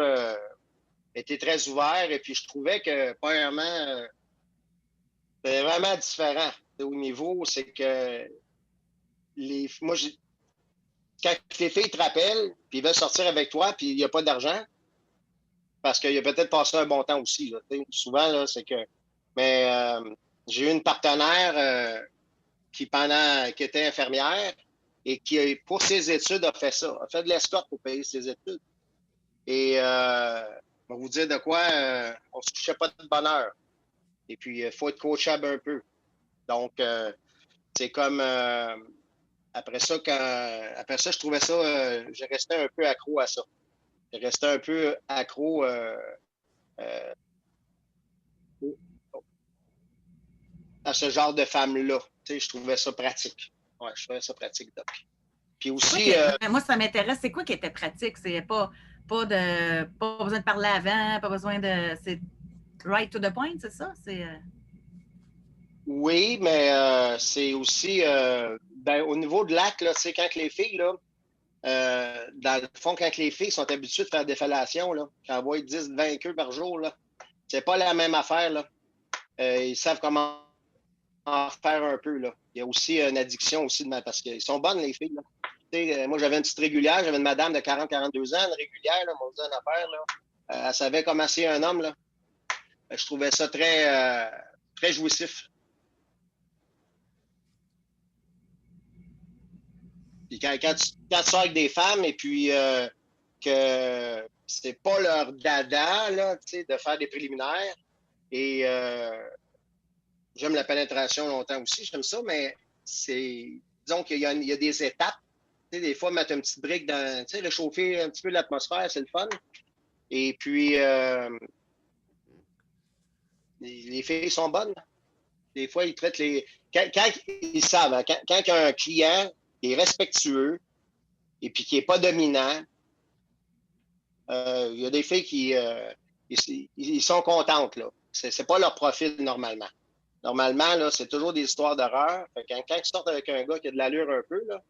D: été très ouvert. Et puis, je trouvais que, premièrement, c'était vraiment différent. Au niveau, c'est que moi, quand les filles te rappellent, puis ils veulent sortir avec toi, puis il n'y a pas d'argent, parce qu'il a peut-être passé un bon temps aussi. Là, souvent, là, c'est que... Mais j'ai eu une partenaire... qui était infirmière et qui, pour ses études, a fait ça. A fait de l'escorte pour payer ses études. Et on va vous dire de quoi, on ne se couchait pas de bonne heure. Et puis, il faut être coachable un peu. Donc, c'est comme... après ça, je trouvais ça... je restais un peu accro à ça. Je restais un peu accro... à ce genre de femme-là. Tu sais, je trouvais ça pratique. Ouais, je trouvais ça pratique, Doc. Puis aussi...
A: Moi, ça m'intéresse. C'est quoi qui était pratique? C'est pas Pas besoin de parler avant, pas besoin de... C'est right to the point, c'est ça?
D: Oui, mais c'est aussi, au niveau de l'acte, là, tu sais, quand les filles, là, dans le fond, quand les filles sont habituées de faire des fellations, là, qui envoient 10-20 queues par jour, là, c'est pas la même affaire, là. Ils savent comment en faire un peu, là. Il y a aussi une addiction aussi, parce qu'ils sont bonnes, les filles, là. Moi, j'avais une petite régulière, j'avais une madame de 40-42 ans, une régulière, là, mon Dieu, une affaire, là. Elle savait comment c'est un homme, là. Je trouvais ça très jouissif. Puis quand tu sors avec des femmes et puis que c'est pas leur dada, là, de faire des préliminaires, et j'aime la pénétration longtemps aussi, j'aime ça, mais disons qu'il y a des étapes. Des fois, mettre une petite brique dans, réchauffer un petit peu l'atmosphère, c'est le fun. Et puis, les filles sont bonnes. Des fois, ils traitent les... Quand ils savent, hein, quand il y a un client qui est respectueux et puis qui n'est pas dominant, il y a des filles qui ils sont contentes, là. C'est pas leur profil normalement. Normalement, là, c'est toujours des histoires d'horreur. Quand ils sortent avec un gars qui a de l'allure un peu, là,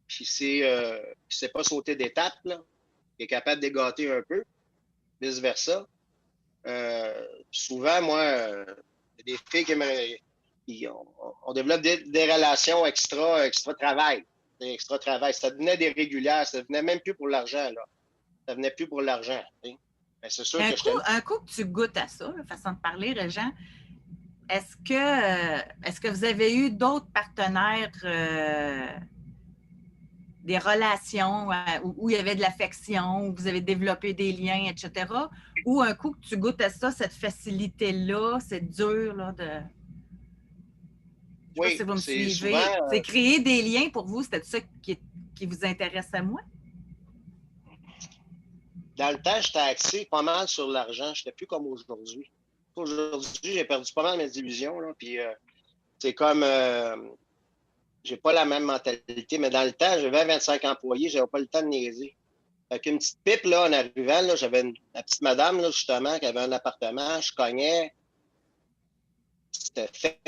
D: puis c'est pas sauter d'étape, là, qui est capable de gâter un peu, vice-versa. Souvent, moi, des filles on développe des relations extra travail. Extra travail. Ça devenait des régulières, ça devenait même plus pour l'argent, là. Ça venait plus pour l'argent. Ben, c'est sûr
A: un coup que tu goûtes à ça, la façon de parler, Régent, est-ce que vous avez eu d'autres partenaires, des relations où il y avait de l'affection, où vous avez développé des liens, etc., ou un coup que tu goûtes à ça, cette facilité-là, c'est dur là, de... Je ne sais pas si vous me suivez. Souvent, c'est créer des liens pour vous, c'était ça qui vous intéresse à moi?
D: Dans le temps, j'étais axé pas mal sur l'argent. Je n'étais plus comme aujourd'hui. Aujourd'hui, j'ai perdu pas mal mes illusions. Là, puis c'est comme... j'ai pas la même mentalité, mais dans le temps, j'avais 25 employés, j'avais pas le temps de niaiser. Avec une petite pipe, là, en arrivant, là, j'avais la petite madame, là, justement, qui avait un appartement, je cognais. C'était fait,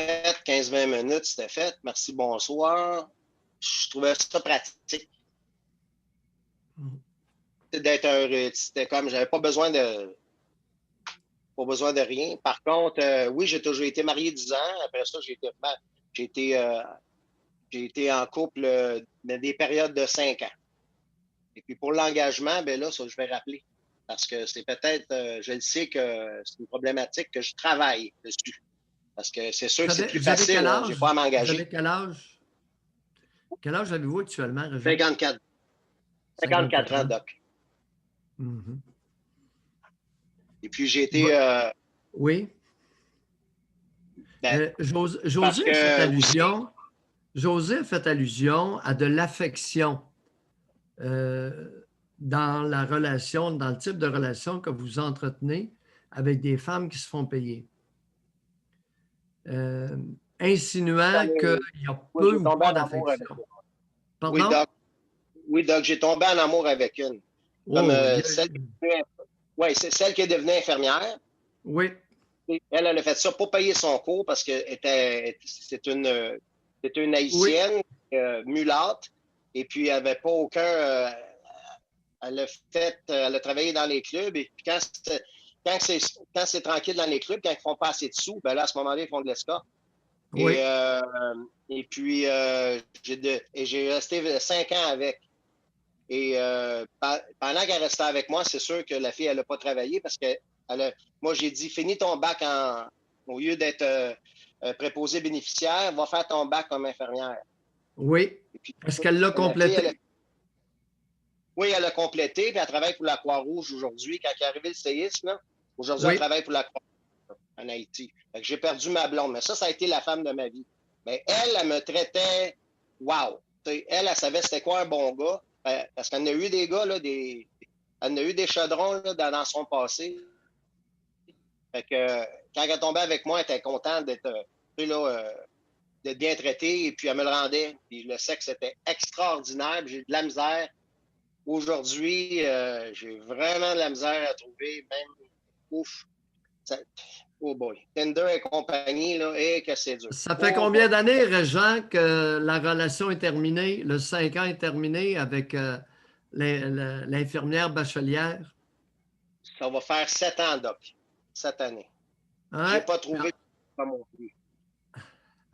D: 15-20 minutes, c'était fait. Merci, bonsoir. Je trouvais ça pratique. C'était comme, j'avais pas besoin de rien. Par contre, oui, j'ai toujours été marié 10 ans. Après ça, j'ai été en couple des périodes de 5 ans. Et puis pour l'engagement, ben là, ça, je vais rappeler. Parce que c'est peut-être, je le sais que c'est une problématique que je travaille dessus. Parce que c'est sûr que c'est plus facile, je n'ai pas à m'engager.
B: Vous avez quel âge? Quel âge avez-vous actuellement, Régent?
D: 54. 54 ans, Doc.
B: Mm-hmm.
D: Et puis j'ai été...
B: oui. José a fait allusion à de l'affection dans la relation, dans le type de relation que vous entretenez avec des femmes qui se font payer. Insinuant qu'il y a peu ou pas d'affection. Pardon?
D: Oui, Doc, j'ai tombé en amour avec une. Comme c'est celle qui est devenue infirmière.
B: Oui.
D: Elle a fait ça pour payer son cours parce que c'est une Haïtienne mulâtre et puis elle n'avait pas aucun... elle a travaillé dans les clubs et puis quand c'est tranquille dans les clubs, quand ils font pas assez de sous, ben là, à ce moment-là, ils font de l'escorte. Oui. Et puis, j'ai resté 5 ans avec. Et pendant qu'elle restait avec moi, c'est sûr que la fille, elle n'a pas travaillé parce que moi, j'ai dit, finis ton bac au lieu d'être préposé bénéficiaire, va faire ton bac comme infirmière.
B: Oui. Est-ce qu'elle l'a complété?
D: Oui, elle a complété, puis elle travaille pour la Croix-Rouge aujourd'hui. Quand il est arrivé le séisme, aujourd'hui, elle travaille pour la Croix-Rouge en Haïti. J'ai perdu ma blonde, mais ça a été la femme de ma vie. Mais elle me traitait, wow! Elle savait c'était quoi un bon gars, parce qu'elle en a eu des gars, là, elle en a eu des chaudrons là, dans son passé. Fait que quand elle tombait avec moi, elle était contente d'être bien traitée, et puis elle me le rendait. Puis le sexe était extraordinaire, puis j'ai eu de la misère aujourd'hui, j'ai vraiment de la misère à trouver, même, ouf, oh boy, Tinder et compagnie, là, et que c'est dur.
B: Ça fait
D: Oh
B: combien
D: boy.
B: d'années, Régent, que la relation est terminée? Le 5 ans est terminé avec l'infirmière bachelière?
D: Ça va faire 7 ans, Doc, cette année. J'ai
B: Ouais.
D: pas trouvé pas mon prix.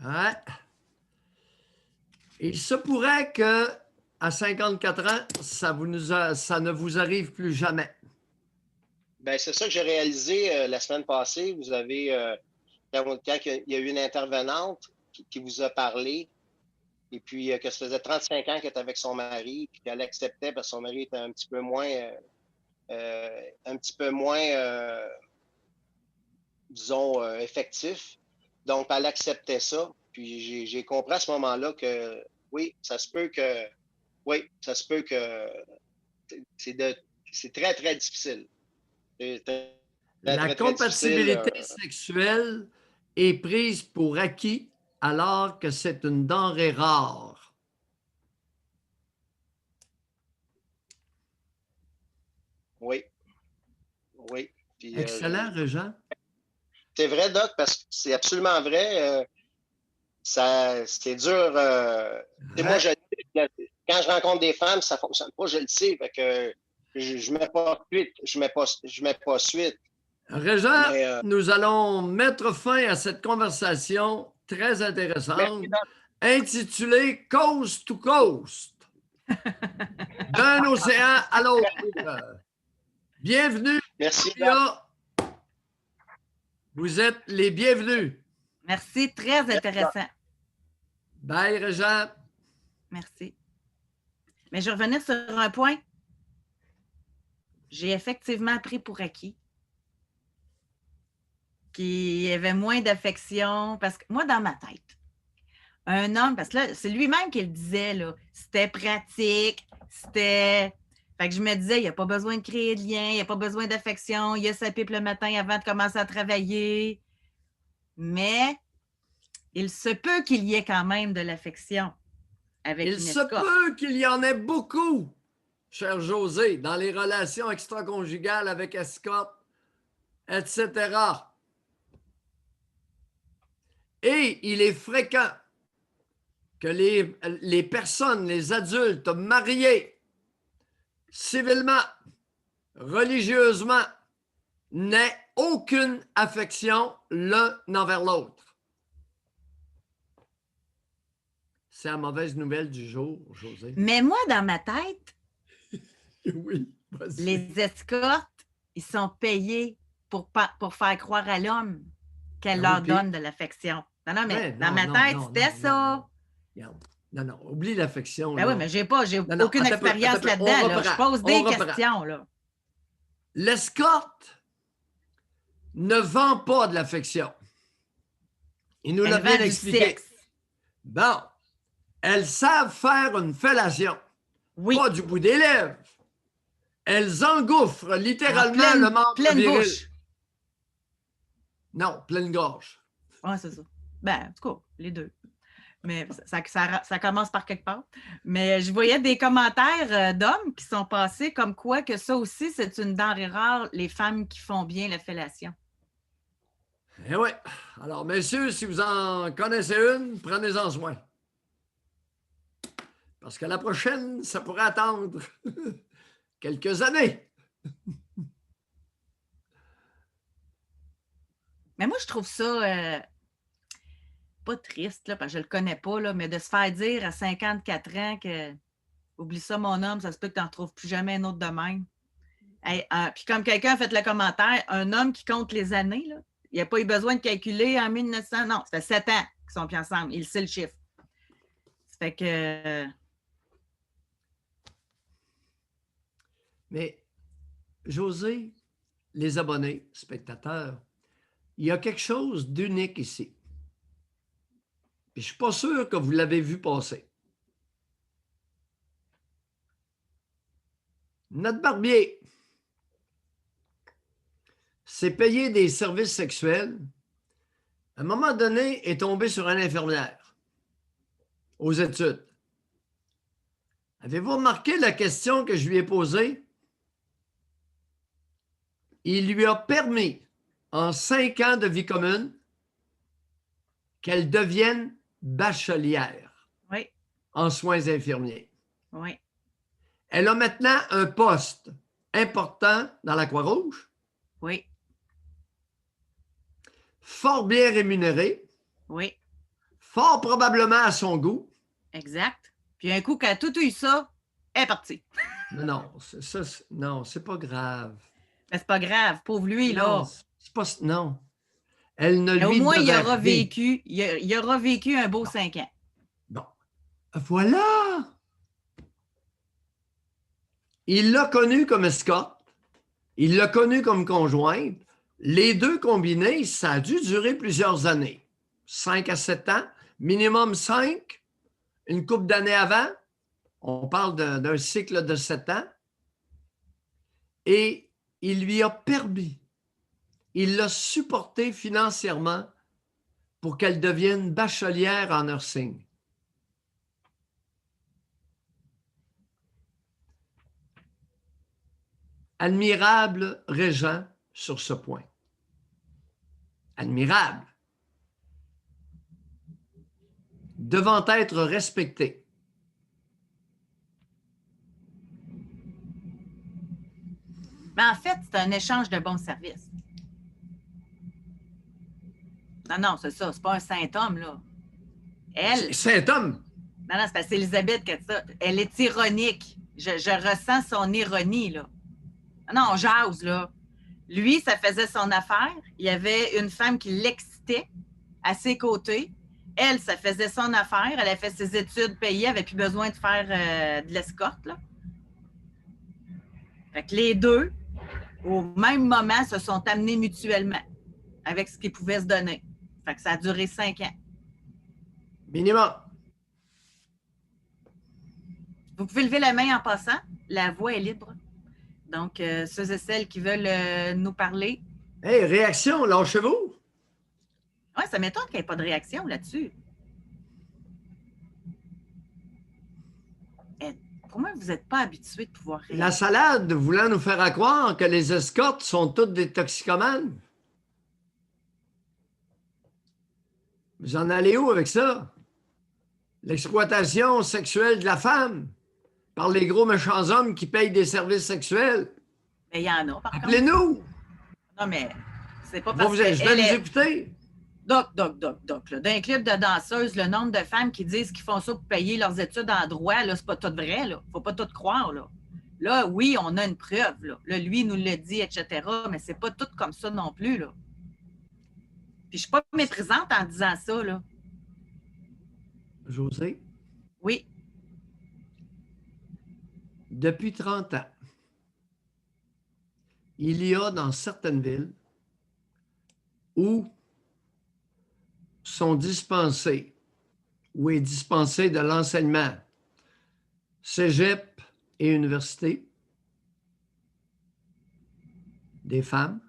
B: Ouais. Il se pourrait que à 54 ans, ça ne vous arrive plus jamais.
D: Ben, c'est ça que j'ai réalisé la semaine passée. Vous avez, quand il y a eu une intervenante qui vous a parlé, et puis que ça faisait 35 ans qu'elle était avec son mari, puis qu'elle acceptait parce que son mari était un petit peu moins, disons, effectif. Donc, elle acceptait ça. Puis j'ai compris à ce moment-là que oui, ça se peut que, oui, ça se peut que c'est très, très difficile. C'est très,
B: La
D: très, très difficile.
B: compatibilité sexuelle est prise pour acquis alors que c'est une denrée rare.
D: Oui, oui. Puis,
B: Excellent, Régent.
D: c'est vrai, Doc, parce que c'est absolument vrai. C'est dur. Moi, quand je rencontre des femmes, ça ne fonctionne pas, je le sais. Fait que je ne mets pas suite. Je mets pas suite.
B: Régent,
D: Mais,
B: nous allons mettre fin à cette conversation très intéressante intitulée Coast to Coast. D'un océan à l'autre. Bienvenue.
D: merci, Doc.
B: Vous êtes les bienvenus.
A: Merci, très intéressant.
B: Bye, Régent.
A: Merci. Mais je vais revenir sur un point. J'ai effectivement pris pour acquis qu'il y avait moins d'affection. Parce que moi, dans ma tête, un homme, parce que là, c'est lui-même qui le disait, là, c'était pratique, c'était. Fait que je me disais, il n'y a pas besoin de créer de lien, il n'y a pas besoin d'affection, il y a sa pipe le matin avant de commencer à travailler. Mais il se peut qu'il y ait quand même de l'affection avec une escorte.
B: Il se peut qu'il y en ait beaucoup, cher José, dans les relations extra-conjugales avec escorte, etc. Et il est fréquent que les personnes, les adultes mariés, civilement, religieusement, n'aient aucune affection l'un envers l'autre. C'est la mauvaise nouvelle du jour, José.
A: Mais moi, dans ma tête,
B: oui, vas-y.
A: Les escortes, ils sont payés pour faire croire à l'homme qu'elle leur donne de l'affection. Non, mais dans ma tête, c'était ça.
B: Non, oublie l'affection.
A: Ben oui, mais j'ai aucune expérience là-dedans. Là. Je pose des questions. Là.
B: L'escorte ne vend pas de l'affection. Il nous l'a bien expliqué. Bon, elles savent faire une fellation. Oui. Pas du bout des lèvres. Elles engouffrent littéralement le membre viril. Bouche. Non, pleine gorge.
A: Oui, c'est ça. Ben, en tout cas, les deux. Mais ça commence par quelque part. Mais je voyais des commentaires d'hommes qui sont passés comme quoi que ça aussi, c'est une denrée rare, les femmes qui font bien la fellation.
B: Eh oui. Alors, messieurs, si vous en connaissez une, prenez-en soin. Parce que la prochaine, ça pourrait attendre quelques années.
A: Mais moi, je trouve ça pas triste, là, parce que je le connais pas, là, mais de se faire dire à 54 ans que oublie ça, mon homme, ça se peut que tu n'en retrouves plus jamais un autre de même. Puis comme quelqu'un a fait le commentaire, un homme qui compte les années, là, il n'a pas eu besoin de calculer en 1900. Non, ça fait 7 ans qu'ils sont plus ensemble. Il sait le chiffre. Ça fait que...
B: Mais, José, les abonnés, spectateurs, il y a quelque chose d'unique ici. Puis je ne suis pas sûr que vous l'avez vu passer. Notre barbier s'est payé des services sexuels. À un moment donné, est tombé sur une infirmière aux études. Avez-vous remarqué la question que je lui ai posée? Il lui a permis, en 5 ans de vie commune, qu'elle devienne bachelière
A: Oui,
B: en soins infirmiers.
A: oui,
B: Elle a maintenant un poste important dans la Croix-Rouge,
A: oui,
B: fort bien rémunéré,
A: oui,
B: fort probablement à son goût.
A: exact. Puis un coup qu'elle a tout eu ça, elle est partie.
B: Non, non, c'est pas grave.
A: Mais c'est pas grave, pauvre lui,
B: Non,
A: là.
B: c'est pas, non. Elle ne
A: Mais au
B: lui
A: moins, il
B: devait
A: aura
B: rien.
A: vécu, il aura vécu un beau 5 ans.
B: Bon, voilà! Il l'a connue comme escorte, il l'a connue comme conjointe. Les deux combinés, ça a dû durer plusieurs années. 5 à 7 ans, minimum 5, une couple d'années avant. On parle d'un cycle de 7 ans. Et il lui a permis, il l'a supporté financièrement pour qu'elle devienne bachelière en nursing. Admirable régent sur ce point. Admirable. Devant être respecté.
A: Mais en fait, c'est un échange de bons services. Non, non, c'est ça. C'est pas un saint homme, là. Elle.
B: Saint homme.
A: Non, non, c'est parce que c'est Elisabeth qui a dit ça. Elle est ironique. Je ressens son ironie, là. Non, on jase, là. Lui, ça faisait son affaire. Il y avait une femme qui l'excitait à ses côtés. Elle, ça faisait son affaire. Elle a fait ses études payées. Elle n'avait plus besoin de faire de l'escorte, là. Fait que les deux, au même moment, se sont amenés mutuellement avec ce qu'ils pouvaient se donner. Fait que ça a duré 5 ans.
B: Minimum.
A: Vous pouvez lever la main en passant. La voix est libre. Donc, ceux et celles qui veulent nous parler.
B: Hey, réaction, lâchez-vous.
A: Oui, ça m'étonne qu'il n'y ait pas de réaction là-dessus. Comment vous n'êtes pas habitué de pouvoir réagir?
B: La salade voulant nous faire croire que les escortes sont toutes des toxicomanes. Vous en allez où avec ça? L'exploitation sexuelle de la femme par les gros méchants hommes qui payent des services sexuels.
A: Mais il y en a, par contre.
B: Appelez-nous!
A: Non, mais c'est pas
B: Bon,
A: parce
B: je vais
A: qu'elle
B: nous
A: est...
B: écouter.
A: Doc. Là. Dans un club de danseuses, le nombre de femmes qui disent qu'ils font ça pour payer leurs études en droit, là, c'est pas tout vrai, là. Faut pas tout croire, là. Là, oui, on a une preuve, là. Là, lui nous l'a dit, etc., mais c'est pas tout comme ça non plus, là. Puis je suis pas méprisante en disant ça, là.
B: José,
A: Oui,
B: depuis 30 ans, il y a dans certaines villes où sont dispensés ou est dispensé de l'enseignement cégep et université des femmes,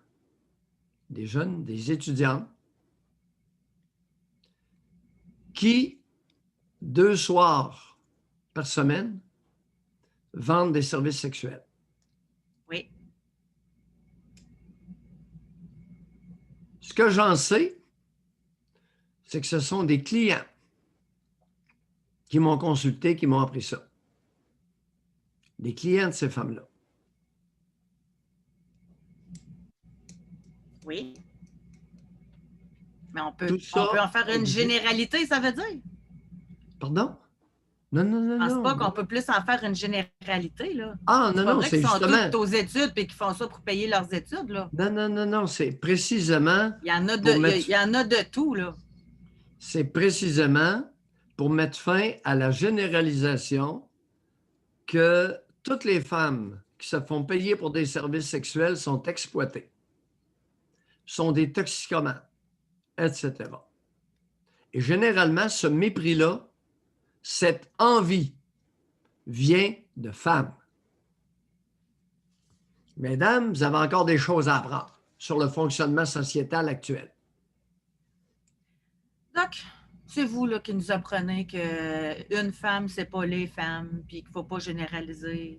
B: des jeunes, des étudiants qui, 2 soirs par semaine, vendent des services sexuels.
A: oui.
B: Ce que j'en sais, c'est que ce sont des clients qui m'ont consulté, qui m'ont appris ça. Des clients de ces femmes-là.
A: Oui. Mais on peut en faire une généralité, ça veut dire?
B: Pardon? Non.
A: Je pense pas qu'on peut plus en faire une généralité, là.
B: Ah, non,
A: C'est
B: c'est
A: qu'ils sont
B: justement...
A: tous aux études et qu'ils font ça pour payer leurs études, là.
B: Non, c'est précisément...
A: Il y en a de tout, là.
B: C'est précisément pour mettre fin à la généralisation que toutes les femmes qui se font payer pour des services sexuels sont exploitées, sont des toxicomanes, etc. Et généralement, ce mépris-là, cette envie vient de femmes. Mesdames, vous avez encore des choses à apprendre sur le fonctionnement sociétal actuel.
A: Donc, c'est vous là, qui nous apprenez qu'une femme, c'est pas les femmes, puis qu'il ne faut pas généraliser.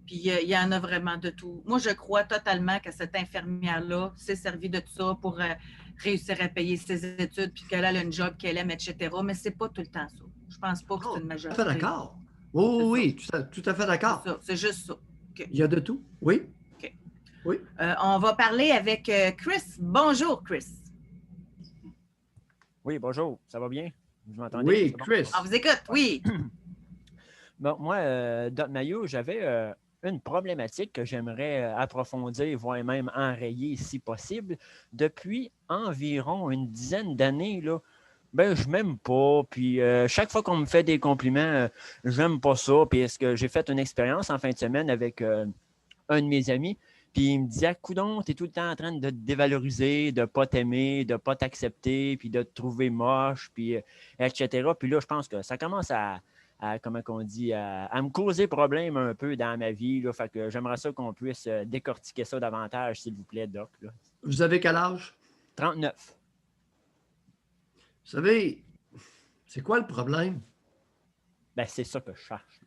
A: Puis il y en a vraiment de tout. Moi, je crois totalement que cette infirmière-là s'est servie de tout ça pour réussir à payer ses études, puis qu'elle a une job qu'elle aime, etc. Mais c'est pas tout le temps ça. Je pense pas que c'est une majorité.
B: Tout à fait d'accord. Oui, tout à fait d'accord.
A: C'est ça, c'est juste ça. Okay.
B: Il y a de tout, oui.
A: Okay.
B: Oui.
A: On va parler avec Chris. Bonjour, Chris.
E: Oui, bonjour. Ça va bien? Vous m'entendez?
B: Oui, Chris.
A: On vous écoute, oui.
E: Bon, moi, Doc Maillot, j'avais une problématique que j'aimerais approfondir, voire même enrayer si possible. Depuis environ une dizaine d'années, là, je m'aime pas. Puis chaque fois qu'on me fait des compliments, j'aime pas ça. Puis est-ce que j'ai fait une expérience en fin de semaine avec un de mes amis? Puis il me disait, coudonc, tu es tout le temps en train de te dévaloriser, de ne pas t'aimer, de ne pas t'accepter, puis de te trouver moche, puis etc. Puis là, je pense que ça commence à comment on dit, à me causer problème un peu dans ma vie. Là. Fait que j'aimerais ça qu'on puisse décortiquer ça davantage, s'il vous plaît, Doc. Là.
B: Vous avez quel âge?
E: 39.
B: Vous savez, c'est quoi le problème?
E: C'est ça que je cherche.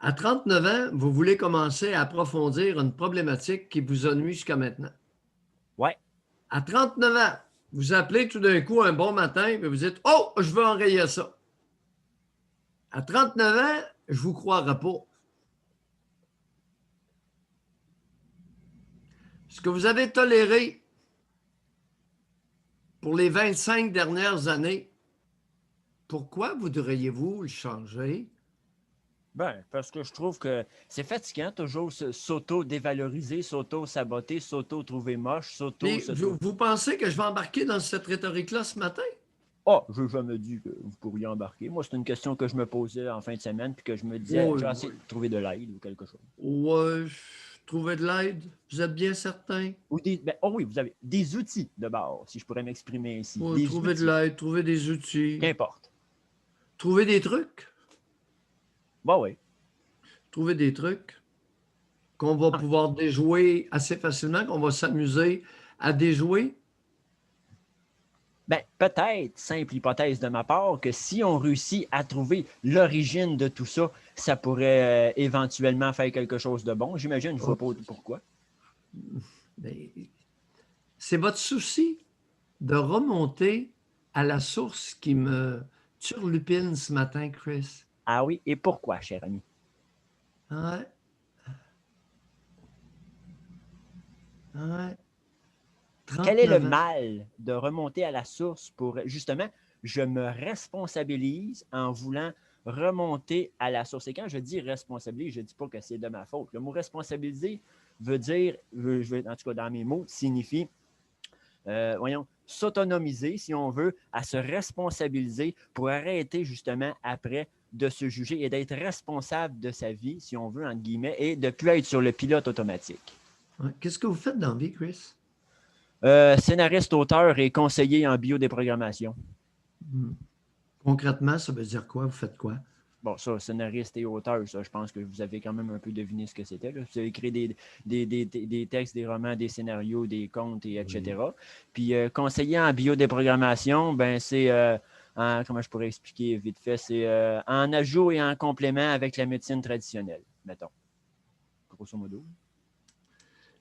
B: À 39 ans, vous voulez commencer à approfondir une problématique qui vous a nuit jusqu'à maintenant.
E: Oui.
B: À 39 ans, vous appelez tout d'un coup un bon matin et vous dites « Oh, je veux enrayer ça ». À 39 ans, je ne vous croirai pas. Ce que vous avez toléré pour les 25 dernières années, pourquoi voudriez-vous le changer?
E: Parce que je trouve que c'est fatigant toujours s'auto-dévaloriser, s'auto-saboter, s'auto-trouver moche,
B: Vous pensez que je vais embarquer dans cette rhétorique-là ce matin?
E: Je n'ai jamais dit que vous pourriez embarquer. Moi, c'est une question que je me posais en fin de semaine puis que je me disais, j'ai essayé de trouver de l'aide ou quelque chose.
B: Oui, trouver de l'aide, vous êtes bien certain?
E: Oui, vous avez des outils de base, si je pourrais m'exprimer ainsi.
B: Oui, trouver de l'aide, trouver des outils.
E: Qu'importe.
B: Trouver des trucs?
E: Oui.
B: Trouver des trucs qu'on va pouvoir déjouer assez facilement, qu'on va s'amuser à déjouer?
E: Peut-être, simple hypothèse de ma part, que si on réussit à trouver l'origine de tout ça, ça pourrait éventuellement faire quelque chose de bon. J'imagine, je ne vois pas pourquoi.
B: C'est votre souci de remonter à la source qui me turlupine ce matin, Chris.
E: Ah oui, et pourquoi, cher ami?
B: Ouais.
E: Quel est le mal de remonter à la source pour, justement, je me responsabilise en voulant remonter à la source. Et quand je dis responsabiliser, je ne dis pas que c'est de ma faute. Le mot responsabiliser veut dire, en tout cas dans mes mots, signifie, s'autonomiser, si on veut, à se responsabiliser pour arrêter justement après de se juger et d'être responsable de sa vie, si on veut, entre guillemets, et de ne plus être sur le pilote automatique.
B: Qu'est-ce que vous faites dans la vie, Chris?
E: Scénariste, auteur et conseiller en biodéprogrammation.
B: Concrètement, ça veut dire quoi? Vous faites quoi?
E: Bon, ça, scénariste et auteur, ça, je pense que vous avez quand même un peu deviné ce que c'était. Là. Vous avez écrit des textes, des romans, des scénarios, des contes, etc. Oui. Puis, conseiller en biodéprogrammation, c'est, comment je pourrais expliquer vite fait, c'est en ajout et en complément avec la médecine traditionnelle, mettons. Grosso modo.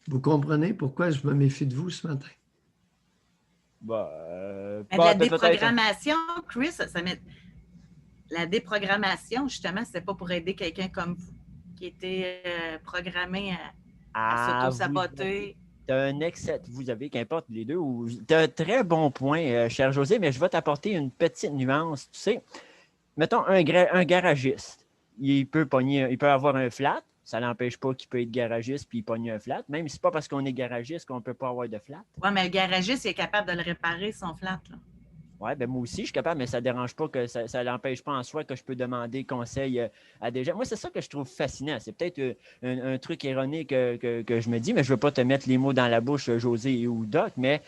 B: Vous comprenez pourquoi je me méfie de vous ce matin?
A: La déprogrammation, Chris, la déprogrammation, justement, c'est pas pour aider quelqu'un comme vous qui était programmé à s'auto-saboter.
E: Vous avez, qu'importe les deux, tu as un très bon point, cher José, mais je vais t'apporter une petite nuance. Tu sais, mettons un garagiste, il peut avoir un flat. Ça n'empêche pas qu'il peut être garagiste puis pogner un flat. Même si ce n'est pas parce qu'on est garagiste qu'on ne peut pas avoir de flat.
A: Oui, mais le garagiste il est capable de le réparer, son flat.
E: Oui, moi aussi, je suis capable, mais ça ne dérange pas que ça ne l'empêche pas en soi que je peux demander conseil à des gens. Moi, c'est ça que je trouve fascinant. C'est peut-être un truc erroné que je me dis, mais je ne veux pas te mettre les mots dans la bouche, José ou Doc, mais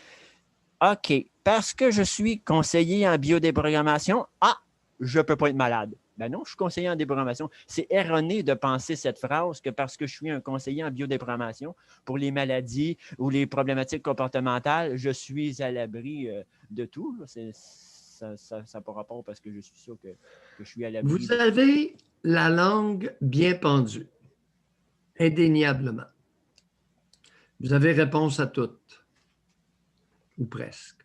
E: OK, parce que je suis conseiller en biodéprogrammation, je ne peux pas être malade. Ben non, je suis conseiller en déprogrammation. C'est erroné de penser cette phrase que parce que je suis un conseiller en biodéprogrammation, pour les maladies ou les problématiques comportementales, je suis à l'abri de tout. ça n'a pas rapport parce que je suis sûr que je suis à l'abri.
B: Vous avez la langue bien pendue, indéniablement. Vous avez réponse à toutes, ou presque.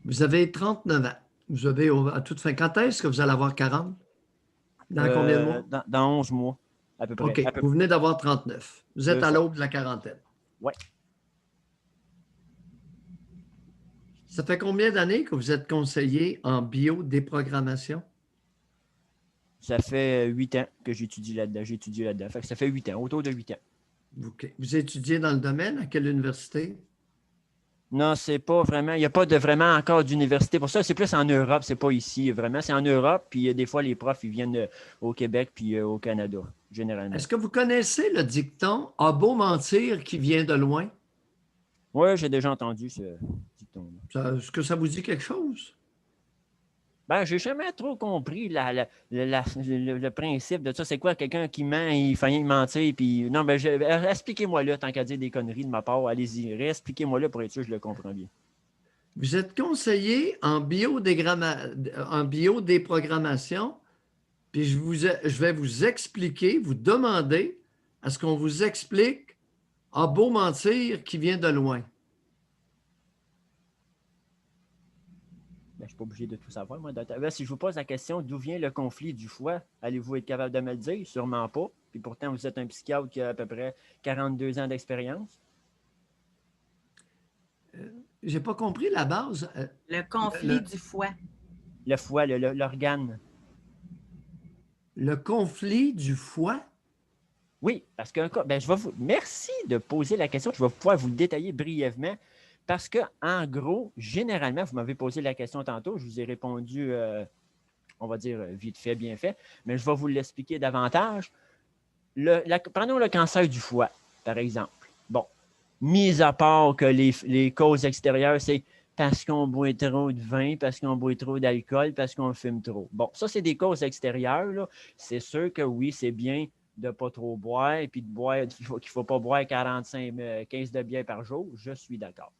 B: Vous avez 39 ans. Vous avez à toute fin. Quand est-ce que vous allez avoir 40? Dans combien de mois?
E: Dans 11 mois, à peu près.
B: OK. Vous venez d'avoir 39. Vous êtes à l'aube de la quarantaine.
E: Oui.
B: Ça fait combien d'années que vous êtes conseiller en biodéprogrammation?
E: Ça fait 8 ans que j'étudie là-dedans. Fait que ça fait 8 ans, autour de 8 ans.
B: OK. Vous étudiez dans le domaine? À quelle université?
E: Non, c'est pas vraiment. Il n'y a pas de vraiment encore d'université pour ça. C'est plus en Europe, c'est pas ici. Vraiment, c'est en Europe. Puis des fois, les profs, ils viennent au Québec puis au Canada, généralement.
B: Est-ce que vous connaissez le dicton « A beau mentir qui vient de loin » ?
E: Oui, j'ai déjà entendu ce dicton-là.
B: Est-ce que ça vous dit quelque chose?
E: Ben, j'ai jamais trop compris le principe de ça. C'est quoi, quelqu'un qui ment, il fait rien mentir, puis... Non, ben, expliquez-moi là, tant qu'à dire des conneries de ma part, allez-y, expliquez-moi là pour être sûr que je le comprends bien.
B: Vous êtes conseiller en biodéprogrammation, puis je vais vous expliquer, vous demander à ce qu'on vous explique « A beau mentir qui vient de loin ».
E: Ben, je ne suis pas obligé de tout savoir, moi. Ben, si je vous pose la question, d'où vient le conflit du foie, allez-vous être capable de me le dire? Sûrement pas. Puis pourtant, vous êtes un psychiatre qui a à peu près 42 ans d'expérience.
B: J'ai pas compris la base.
A: Le conflit du foie.
E: Le foie, l'organe.
B: Le conflit du foie?
E: Oui, parce que ben, merci de poser la question. Je vais pouvoir vous le détailler brièvement. Parce que, en gros, généralement, vous m'avez posé la question tantôt, je vous ai répondu, on va dire, vite fait, bien fait, mais je vais vous l'expliquer davantage. Prenons le cancer du foie, par exemple. Bon, mis à part que les causes extérieures, c'est parce qu'on boit trop de vin, parce qu'on boit trop d'alcool, parce qu'on fume trop. Bon, ça, c'est des causes extérieures, là. C'est sûr que oui, c'est bien de ne pas trop boire et puis de boire, qu'il ne faut pas boire 15 de bière par jour. Je suis d'accord.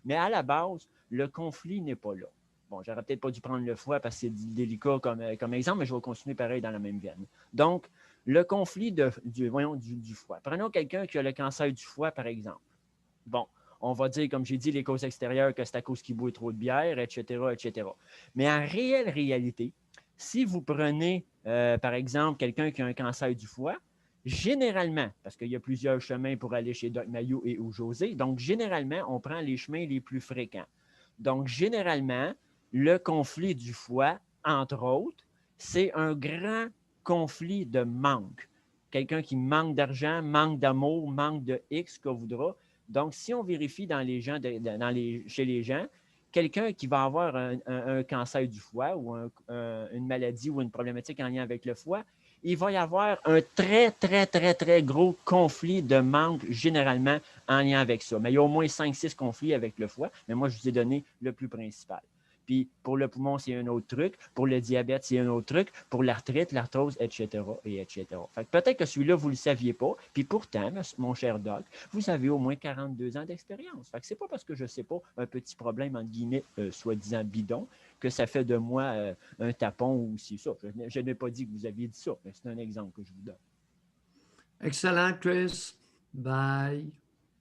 E: Mais à la base, le conflit n'est pas là. Bon, j'aurais peut-être pas dû prendre le foie parce que c'est délicat comme exemple, mais je vais continuer pareil dans la même veine. Donc, le conflit du foie. Prenons quelqu'un qui a le cancer du foie, par exemple. Bon, on va dire, comme j'ai dit, les causes extérieures, que c'est à cause qu'il boit trop de bière, etc., etc. Mais en réalité, si vous prenez, par exemple, quelqu'un qui a un cancer du foie, généralement, parce qu'il y a plusieurs chemins pour aller chez Doc Mayou et ou José, donc généralement, on prend les chemins les plus fréquents. Donc, généralement, le conflit du foie, entre autres, c'est un grand conflit de manque. Quelqu'un qui manque d'argent, manque d'amour, manque de X qu'on voudra. Donc, si on vérifie dans les gens, chez les gens, quelqu'un qui va avoir un cancer du foie ou une maladie ou une problématique en lien avec le foie, il va y avoir un très, très, très, très gros conflit de manque généralement en lien avec ça. Mais il y a au moins 5-6 conflits avec le foie, mais moi, je vous ai donné le plus principal. Puis pour le poumon, c'est un autre truc. Pour le diabète, c'est un autre truc. Pour l'arthrite, l'arthrose, etc., etc. Fait que peut-être que celui-là, vous ne le saviez pas. Puis pourtant, mon cher Doc, vous avez au moins 42 ans d'expérience. Fait que c'est pas parce que je ne sais pas un petit problème, entre guillemets, soi-disant bidon, que ça fait de moi un tapon ou si ça. Je n'ai pas dit que vous aviez dit ça, mais c'est un exemple que je vous donne.
B: Excellent, Chris. Bye.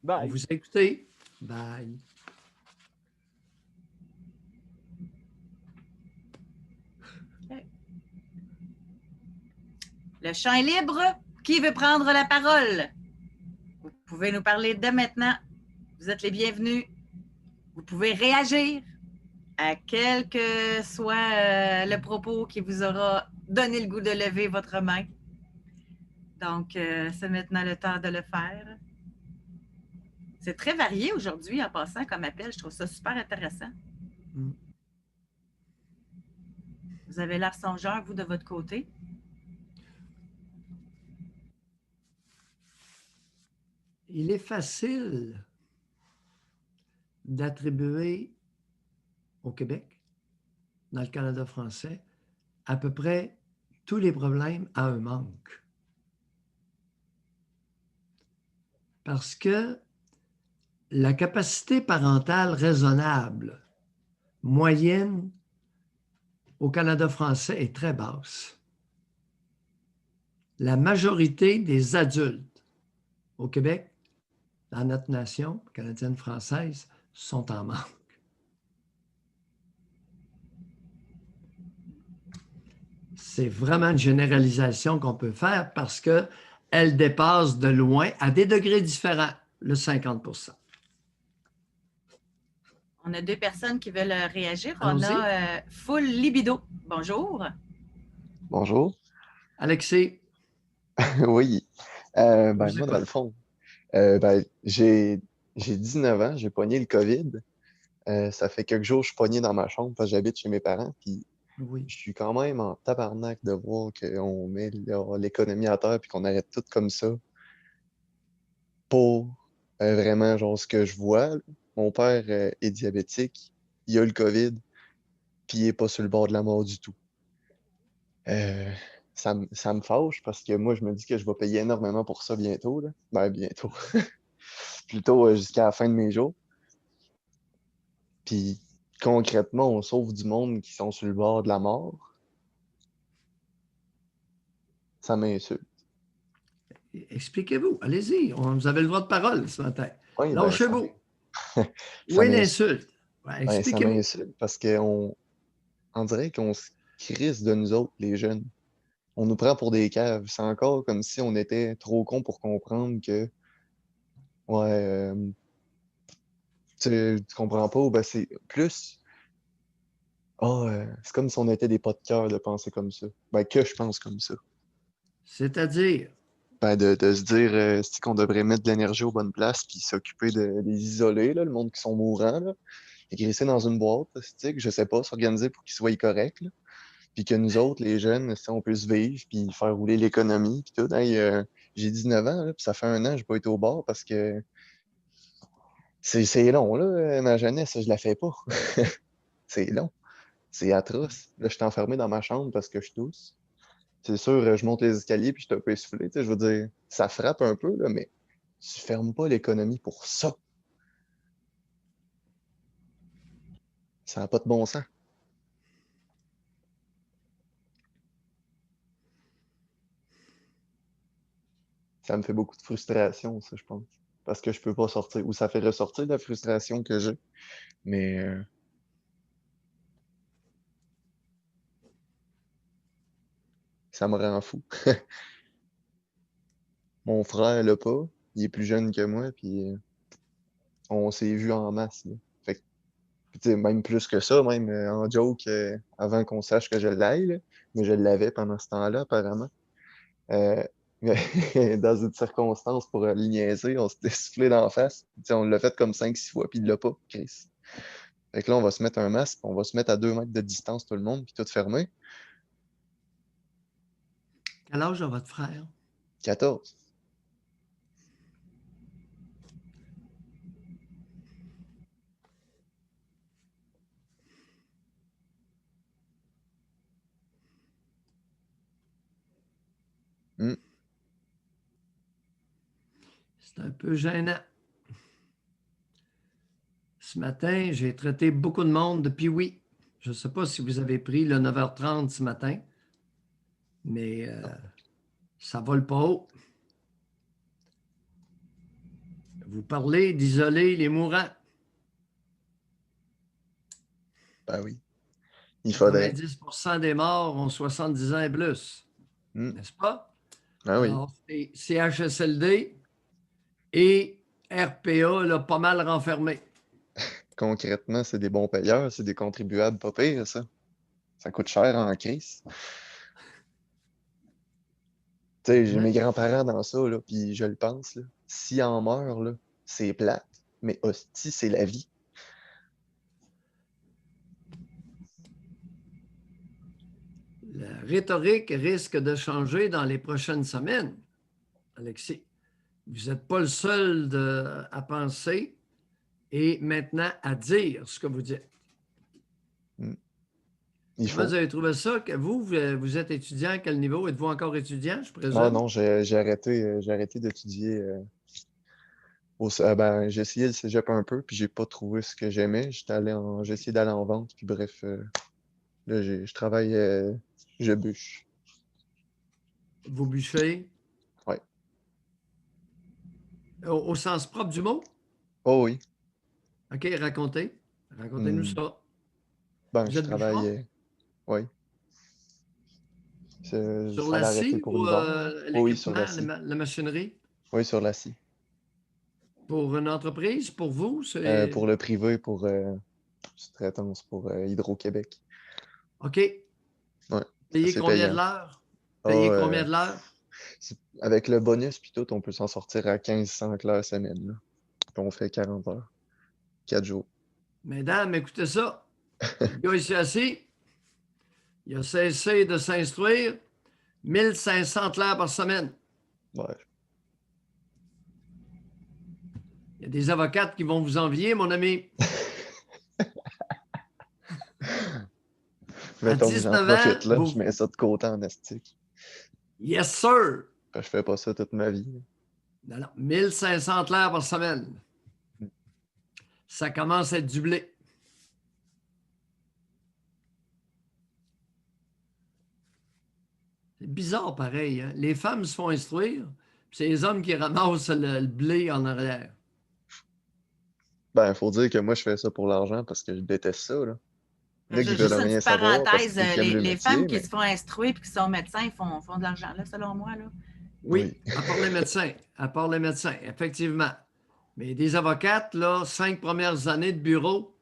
E: Bye.
B: On vous a écouté. Bye.
A: Le champ est libre. Qui veut prendre la parole? Vous pouvez nous parler dès maintenant. Vous êtes les bienvenus. Vous pouvez réagir à quel que soit le propos qui vous aura donné le goût de lever votre main. Donc, c'est maintenant le temps de le faire. C'est très varié aujourd'hui en passant comme appel. Je trouve ça super intéressant. Vous avez l'air songeur, vous, de votre côté.
B: Il est facile d'attribuer au Québec, dans le Canada français, à peu près tous les problèmes à un manque. Parce que la capacité parentale raisonnable moyenne au Canada français est très basse. La majorité des adultes au Québec, dans notre nation canadienne-française, sont en manque. C'est vraiment une généralisation qu'on peut faire parce qu'elle dépasse de loin, à des degrés différents, le 50 %.
A: On a 2 personnes qui veulent réagir. On
B: Allons-y.
A: a Full Libido. Bonjour.
F: Bonjour.
B: Alexis,
F: Oui.
B: vous
F: Moi,
B: écoute.
F: dans le fond, j'ai 19 ans, j'ai pogné le COVID. Ça fait quelques jours que je suis pogné dans ma chambre parce que j'habite chez mes parents. Puis
B: Oui.
F: je suis quand même en tabarnak de voir qu'on met l'économie à terre puis qu'on arrête tout comme ça pour vraiment genre ce que je vois. Là. Mon père est diabétique, il a le COVID, puis il n'est pas sur le bord de la mort du tout. Ça me fâche parce que moi, je me dis que je vais payer énormément pour ça bientôt. Là. Ben, bientôt. Plutôt jusqu'à la fin de mes jours. Puis, concrètement, on sauve du monde qui sont sur le bord de la mort. Ça m'insulte.
B: Expliquez-vous, allez-y, vous avez le droit de parole ce matin.
F: Oui,
B: Lâchez-vous.
F: ça
B: Où est
F: m'insulte.
B: l'insulte? Ouais,
F: Ça
B: expliquez-vous.
F: m'insulte parce qu'on dirait qu'on se crisse de nous autres, les jeunes. On nous prend pour des caves. C'est encore comme si on était trop cons pour comprendre que, ouais, tu comprends pas, ben c'est plus. C'est comme si on était des pas de cœur de penser comme ça. Ben, que je pense comme ça.
B: C'est-à-dire,
F: Ben, de se dire c'est qu'on devrait mettre de l'énergie aux bonnes places puis s'occuper des isolés, là, le monde qui sont mourants, là, et glisser dans une boîte, plastique, je sais pas, s'organiser pour qu'ils soient corrects, là. Puis que nous autres, les jeunes, si on peut se vivre puis faire rouler l'économie puis tout. Hey, j'ai 19 ans, là, puis ça fait 1 an que je n'ai pas été au bar parce que c'est long, là, ma jeunesse, je la fais pas. C'est long. C'est atroce. Là, je suis enfermé dans ma chambre parce que je tousse. C'est sûr, je monte les escaliers puis je suis un peu essoufflé. Tu sais, je veux dire, ça frappe un peu, là, mais tu fermes pas l'économie pour ça. Ça n'a pas de bon sens. Ça me fait beaucoup de frustration, ça, je pense. Parce que je peux pas sortir. Ou ça fait ressortir la frustration que j'ai. Mais ça me rend fou. Mon frère l'a pas. Il est plus jeune que moi, puis on s'est vu en masse, là. Fait que, puis tu sais, même plus que ça, même en joke, avant qu'on sache que je l'aille, là. Mais je l'avais pendant ce temps-là, apparemment. Euh, mais dans une circonstance pour le niaiser, on s'était soufflé d'en face. Tu sais, on l'a fait comme 5-6 fois, puis il l'a pas, Chris. Fait que là, on va se mettre un masque, on va se mettre à 2 mètres de distance, tout le monde, puis tout fermé.
B: quel âge a votre frère?
F: 14.
B: C'est un peu gênant. Ce matin, j'ai traité beaucoup de monde depuis oui. Je ne sais pas si vous avez pris le 9h30 ce matin, mais ça vole pas haut. Vous parlez d'isoler les mourants.
F: Ben oui. Il faudrait.
B: 90% des morts ont 70 ans et plus. N'est-ce pas?
F: Ah oui.
B: Alors, CHSLD et RPA, là, pas mal renfermés.
F: Concrètement, c'est des bons payeurs, c'est des contribuables pas pires, ça. Ça coûte cher en crise. Tu sais, j'ai mes grands-parents dans ça, là, puis je le pense, là. S'ils en meurent, là, c'est plate, mais hostie, c'est la vie.
B: La rhétorique risque de changer dans les prochaines semaines, Alexis. Vous n'êtes pas le seul à penser et maintenant à dire ce que vous dites. Comment vous avez trouvé ça? Que vous êtes étudiant à quel niveau? Êtes-vous encore étudiant, je présume?
F: Ah non, j'ai arrêté d'étudier Ben, j'ai essayé le cégep un peu, puis j'ai pas trouvé ce que j'aimais. J'ai essayé d'aller en vente, puis bref, là, je travaille, je bûche.
B: Vous bûchez
F: Ouais.
B: au sens propre du mot?
F: Oh oui.
B: OK, racontez. Racontez-nous
F: Hmm.
B: ça.
F: Ben,
B: Vous
F: je
B: êtes bûcheron?
F: travaille, oui.
B: Sur
F: Ça allait
B: la
F: arrêter
B: scie
F: pour
B: ou
F: l'hiver. Oui, sur
B: l'équipement,
F: la scie.
B: la machinerie?
F: Oui, sur la scie.
B: Pour une entreprise, pour vous?
F: Pour le privé, pour sous-traitance pour Hydro-Québec.
B: OK.
F: Ouais, c'est
B: Payez
F: assez
B: combien de
F: payant.
B: l'heure?
F: Ah,
B: Payez combien de l'heure?
F: avec le bonus puis tout, on peut s'en sortir à 1500 heures semaine. Là. Puis on fait 40 heures. 4 jours.
B: Mesdames, écoutez ça. Le gars ici assis, il a cessé de s'instruire 1500 heures par semaine.
F: Ouais.
B: Il y a des avocates qui vont vous envier, mon ami. À
F: Mettons que j'en
B: 19 ans,
F: profite là, je mets ça de côté en astique.
B: Yes, sir!
F: Je fais pas ça toute ma vie.
B: Non, non, 1500 heures par semaine. Ça commence à être du blé. C'est bizarre pareil. Hein? Les femmes se font instruire, puis c'est les hommes qui ramassent le blé en arrière.
F: Ben, il faut dire que moi, je fais ça pour l'argent parce que je déteste ça. Là. Là, qu'ils
A: Juste
F: veulent
A: une
F: rien
A: petite
F: savoir parce
A: parenthèse,
F: qu'ils aiment le
A: les
F: métier.
A: femmes qui
F: Mais...
A: se font instruire et qui sont médecins, ils font de l'argent, là, selon moi. Là.
B: Oui, à part les médecins. À part les médecins, effectivement. Mais des avocates, là, 5 premières années de bureau.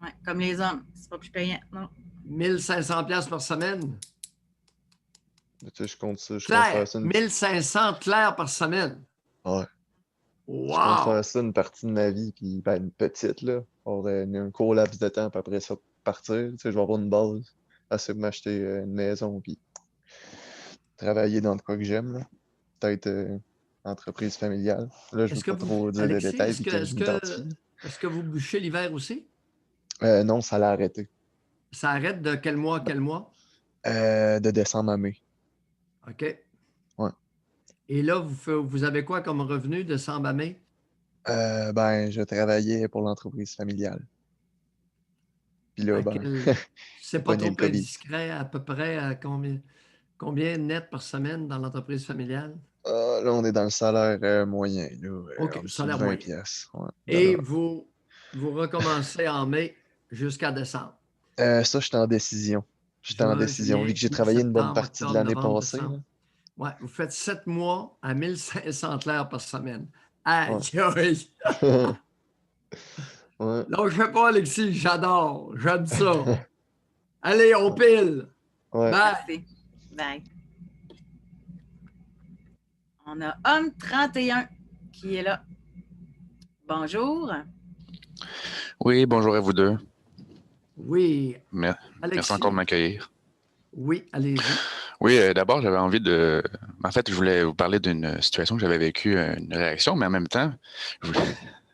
A: Ouais, comme les hommes, c'est pas plus payant, non.
B: 1500 pièces par semaine.
F: Tu sais, je compte ça. Je compte
B: Claire,
F: faire ça
B: 1500 clairs par semaine.
F: Ouais.
B: Wow!
F: Je compte faire ça une partie de ma vie, puis ben, une petite, là. Pour un court laps de temps, puis après ça, partir. Tu sais, je vais avoir une base assez pour m'acheter une maison, puis travailler dans de quoi que j'aime, là. Peut-être entreprise familiale. Là, je veux pas trop dire de
B: Alexis,
F: détails, puis que je m'identifie.
B: est-ce que vous bûchez l'hiver aussi?
F: Non, ça l'a arrêté.
B: Ça arrête de quel mois à quel mois?
F: De décembre à mai.
B: OK.
F: Ouais.
B: Et là, vous avez quoi comme revenu de décembre à mai?
F: Ben, je travaillais pour l'entreprise familiale. Puis là,
B: c'est pas trop indiscret, à peu près à combien net par semaine dans l'entreprise familiale?
F: Là, on est dans le salaire moyen. Là,
B: OK,
F: en
B: salaire
F: 20
B: moyen.
F: piastres. Ouais,
B: et vous recommencez en mai jusqu'à décembre.
F: Ça, j'étais en décision. J'étais en décision, vu que j'ai travaillé une bonne partie de l'année passée.
B: Oui, vous faites 7 mois à 1500 heures par semaine. Aïe, aïe!
F: Ouais.
B: Non, je ne fais pas, Alexis, j'adore, j'aime ça. Allez, on pile!
F: Ouais.
A: Bye! Bye! On a Homme 31 qui est là. Bonjour.
G: Oui, bonjour à vous deux.
B: Oui.
G: Merci encore de m'accueillir.
B: Oui, allez-y.
G: Oui, d'abord, j'avais envie de... En fait, je voulais vous parler d'une situation que j'avais vécue, une réaction, mais en même temps, je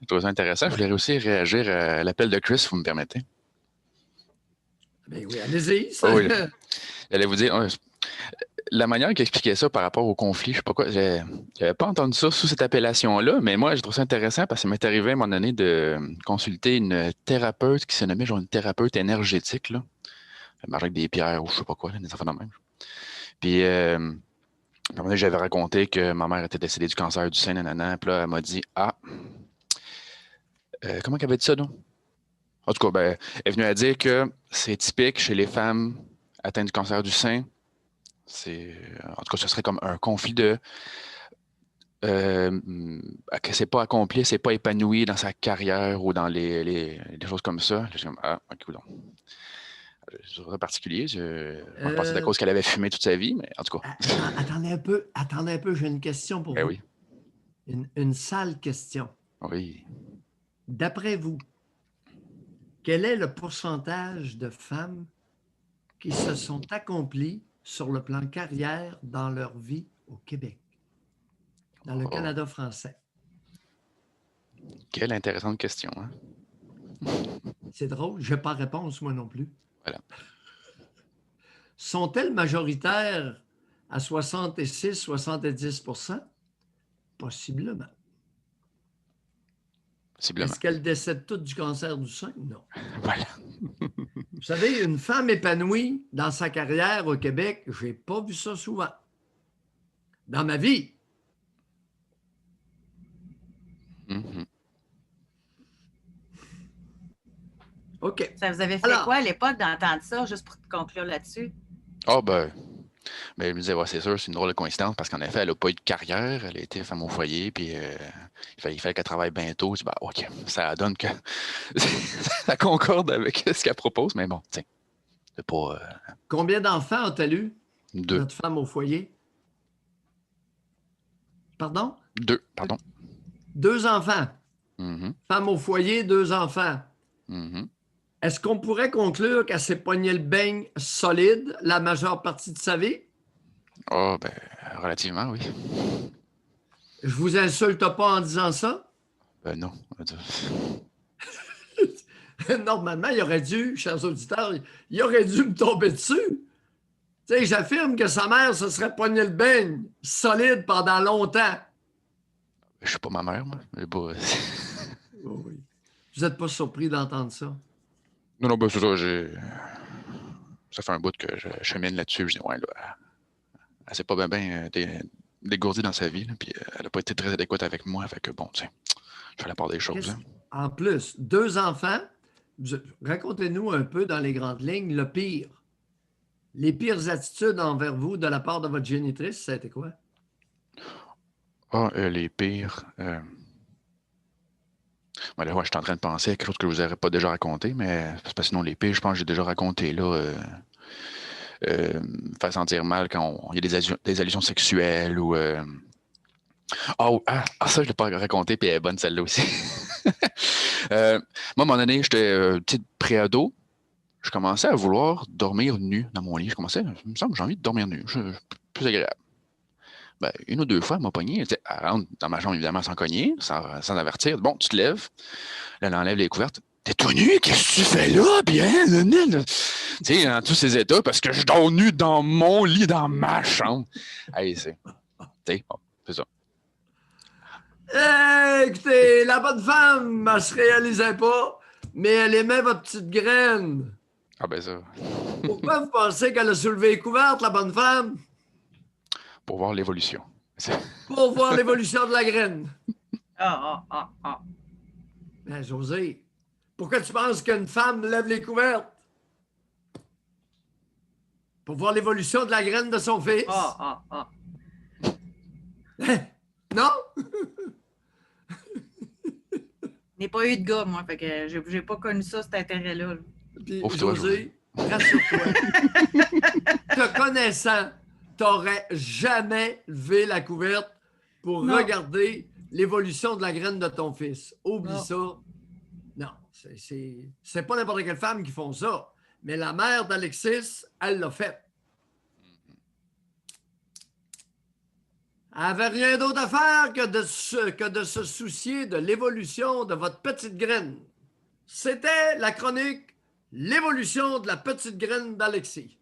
G: trouve ça intéressant. Je voulais aussi réagir à l'appel de Chris, si vous me permettez.
B: Ben oui, allez-y.
G: Oh, oui. J'allais vous dire... La manière qu'il expliquait ça par rapport au conflit, je sais pas quoi, j'avais pas entendu ça sous cette appellation-là, mais moi, je trouve ça intéressant parce que ça m'est arrivé à un moment donné de consulter une thérapeute qui s'est nommée genre une thérapeute énergétique, là. Elle marche avec des pierres ou je sais pas quoi, là, des affaires de même. Puis, à un moment donné, j'avais raconté que ma mère était décédée du cancer du sein, nanana, puis là, elle m'a dit « Ah, comment qu'elle avait dit ça, non? » En tout cas, ben, elle est venue à dire que c'est typique chez les femmes atteintes du cancer du sein. En tout cas, ce serait comme un conflit de que c'est pas accompli, c'est pas épanoui dans sa carrière ou dans les choses comme ça. Je suis comme, ah, ok, donc. C'est particulier. Je pensais à cause qu'elle avait fumé toute sa vie, mais en tout cas.
B: Attendez un peu, j'ai une question pour vous.
G: Oui.
B: Une sale question.
G: Oui.
B: D'après vous, quel est le pourcentage de femmes qui se sont accomplies sur le plan carrière dans leur vie au Québec, dans le Canada français?
G: Quelle intéressante question. Hein?
B: C'est drôle, je n'ai pas réponse, moi non plus.
G: Voilà.
B: Sont-elles majoritaires à 66-70 %? Possiblement.
G: Possiblement.
B: Est-ce qu'elle décède toute du cancer du sein? Non.
G: Voilà.
B: Vous savez, une femme épanouie dans sa carrière au Québec, je n'ai pas vu ça souvent. Dans ma vie.
G: Mhm.
B: OK.
A: Ça vous avait fait
B: Alors-
A: quoi à l'époque d'entendre ça, juste pour conclure là-dessus?
G: Ah, ben, je me disais, ouais, c'est sûr, c'est une drôle de coïncidence parce qu'en effet, elle n'a pas eu de carrière. Elle a été femme au foyer, puis il fallait qu'elle travaille bientôt. Je dis, ben, OK, ça donne que ça concorde avec ce qu'elle propose, mais bon, tiens, c'est pas
B: Combien d'enfants a-t-elle eu,
G: 2.
B: notre femme au foyer? Pardon?
G: 2, pardon.
B: 2 enfants.
G: Mhm,
B: Femme au foyer, 2 enfants.
G: mhm.
B: Est-ce qu'on pourrait conclure qu'elle s'est pogné le beigne solide la majeure partie de sa vie?
G: Ah, ben, relativement, oui.
B: Je vous insulte pas en disant ça?
G: Non.
B: Normalement, il aurait dû, chers auditeurs, il aurait dû me tomber dessus. Tu sais, j'affirme que sa mère se serait pogné le beigne solide pendant longtemps.
G: Je suis pas ma mère, moi. Mais pas...
B: Oh oui. Vous n'êtes pas surpris d'entendre ça?
G: Non, ben, c'est ça, ça fait un bout que je chemine là-dessus. Je dis, ouais, là, elle s'est pas bien dégourdie dans sa vie, là, puis elle n'a pas été très adéquate avec moi. Fait que bon, tu sais, je fais la part des choses. Hein.
B: En plus, 2 enfants, racontez-nous un peu dans les grandes lignes le pire. Les pires attitudes envers vous de la part de votre génitrice, ça a été quoi?
G: Ah, les pires. Ben là, ouais, je suis en train de penser à quelque chose que je vous aurais pas déjà raconté, mais c'est parce que sinon, les pires, je pense que j'ai déjà raconté là. Faire sentir mal quand il y a des allusions sexuelles ou. Ça, je ne l'ai pas raconté, puis elle est bonne celle-là aussi. Moi, à un moment donné, j'étais petit pré-ado. Je commençais à vouloir dormir nu dans mon lit. Il me semble que j'ai envie de dormir nu. Plus agréable. Ben, 1 ou 2 fois, elle m'a pogné. Elle rentre dans ma chambre, évidemment, sans cogner, sans avertir. Bon, tu te lèves. Là, elle enlève les couvertes. T'es tout nu? Qu'est-ce que tu fais là? Bien, tu sais, dans tous ces états, parce que je dors nu dans mon lit, dans ma chambre. Hey, c'est ça.
B: Écoutez, la bonne femme, elle se réalisait pas, mais elle aimait votre petite graine.
G: Ah ben ça.
B: Pourquoi vous pensez qu'elle a soulevé les couvertes, la bonne femme?
G: Pour voir l'évolution.
B: Pour voir l'évolution de la graine. Ben, José, pourquoi tu penses qu'une femme lève les couvertes? Pour voir l'évolution de la graine de son fils. Non?
A: Je n'ai pas eu de gars, moi, fait que j'ai pas connu ça, cet intérêt-là.
B: Puis,
G: Ouvre-toi,
B: José, rassure-toi. Te connaissant, t'aurais jamais levé la couverte pour
A: Non.
B: regarder l'évolution de la graine de ton fils. Oublie
A: Non.
B: ça. Non, c'est pas n'importe quelle femme qui font ça. Mais la mère d'Alexis, elle l'a fait. Elle n'avait rien d'autre à faire que de se soucier de l'évolution de votre petite graine. C'était la chronique « L'évolution de la petite graine d'Alexis ».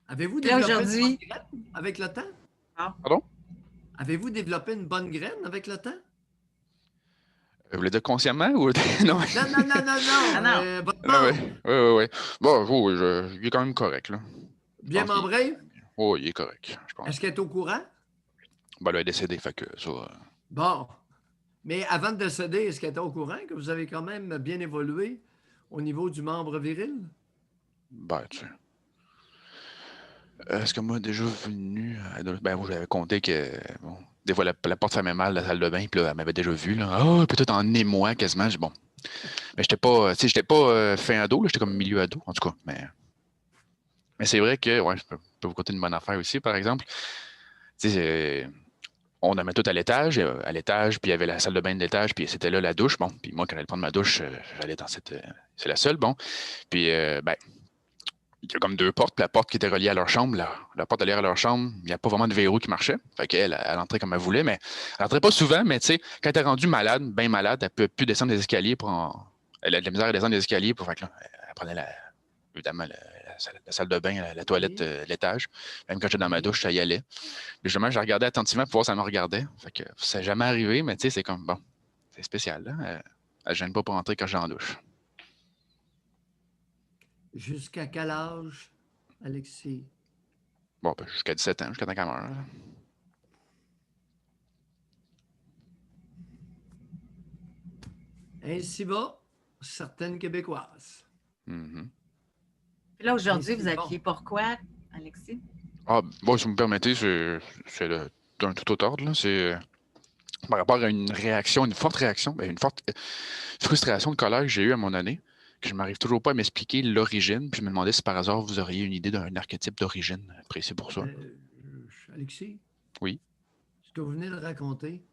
B: Avez-vous développé une bonne graine avec le temps?
G: Pardon?
B: Avez-vous développé une bonne graine avec le temps?
G: Vous voulez dire consciemment ou. Non.
B: Non.
A: Ah non.
B: Votre membre,
G: Oui. Bon, oui, il est quand même correct, là.
B: bien
G: pense qu'il-
B: membré?
G: Oui, il est correct, je pense.
B: Est-ce qu'elle est au courant?
G: Ben là, elle est décédée, fait que ça.
B: Bon. Mais avant de décéder, est-ce qu'elle était au courant que vous avez quand même bien évolué au niveau du membre viril?
G: Ben, tu sais. Est-ce que moi, déjà venu. Ben, moi, j'avais compté que. Bon, des fois, la porte fermait mal, la salle de bain, puis là, elle m'avait déjà vu, là. Oh, peut-être en émoi quasiment. Bon. Mais j'étais pas. Tu sais, j'étais pas fin ado, là, j'étais comme milieu ado, en tout cas. Mais c'est vrai que, ouais, je peux vous conter une bonne affaire aussi, par exemple. Tu sais, on la met tout à l'étage, puis il y avait la salle de bain de l'étage, puis c'était là la douche. Bon, puis moi, quand j'allais prendre ma douche, j'allais dans cette. C'est la seule, bon. Puis, ben, il y a comme 2 portes, puis la porte qui était reliée à leur chambre, la porte reliée à leur chambre, il n'y a pas vraiment de verrou qui marchait. Fait qu'elle, elle entrait comme elle voulait, mais elle entrait pas souvent, mais tu sais, quand elle est rendue malade, bien malade, elle peut plus descendre des escaliers elle a de la misère à descendre des escaliers fait que là, elle prenait évidemment la salle de bain, la toilette, l'étage. Même quand j'étais dans ma douche, ça y allait. Puis justement, je regardais attentivement pour voir si elle me regardait. Fait que ça n'est jamais arrivé, mais tu sais, c'est comme bon. C'est spécial, là. Elle ne gêne pas pour entrer quand j'ai en douche.
B: Jusqu'à quel âge, Alexis?
G: Bon, ben, jusqu'à 17 ans, jusqu'à temps qu'elle meure. Là.
B: Ainsi va certaines Québécoises.
G: Mhm.
A: Puis là, aujourd'hui,
B: Ainsi
A: vous
B: va.
A: appuyez pourquoi, Alexis?
G: Ah, bon, si vous me permettez, c'est d'un tout autre ordre. Là. C'est par rapport à une réaction, une forte réaction, ben, une forte frustration de colère que j'ai eue à mon année, que je ne m'arrive toujours pas à m'expliquer l'origine. Puis je me demandais si par hasard vous auriez une idée d'un archétype d'origine précis pour ça.
B: Alexis?
G: Oui.
B: Ce que vous venez de raconter,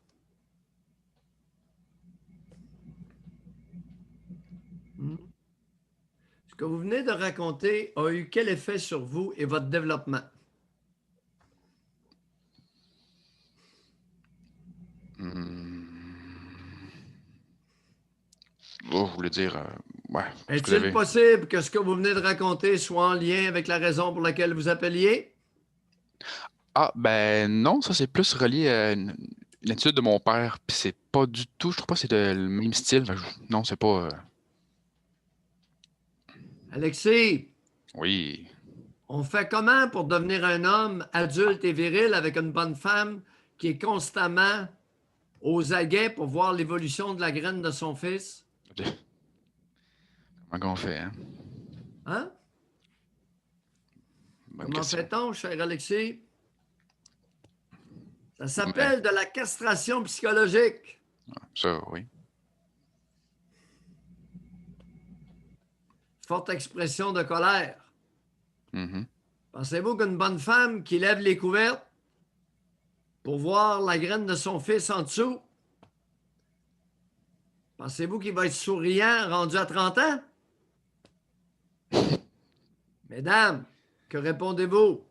B: ce que vous venez de raconter a eu quel effet sur vous et votre développement?
G: Oh, vous voulez dire... ouais.
B: Est-il possible que ce que vous venez de raconter soit en lien avec la raison pour laquelle vous appeliez?
G: Ah, ben non, ça c'est plus relié à une attitude de mon père. Puis c'est pas du tout, je trouve pas que c'est le même style. Non, c'est pas...
B: Alexis,
G: Oui.
B: on fait comment pour devenir un homme adulte et viril avec une bonne femme qui est constamment aux aguets pour voir l'évolution de la graine de son fils?
G: Comment on fait, hein?
B: Hein?
G: Bonne
B: Comment
G: question.
B: fait-on, cher Alexis? Ça s'appelle de la castration psychologique.
G: Ça, oui.
B: Forte expression de colère.
G: Mhm.
B: Pensez-vous qu'une bonne femme qui lève les couvertes pour voir la graine de son fils en dessous, pensez-vous qu'il va être souriant rendu à 30 ans? Mesdames, que répondez-vous?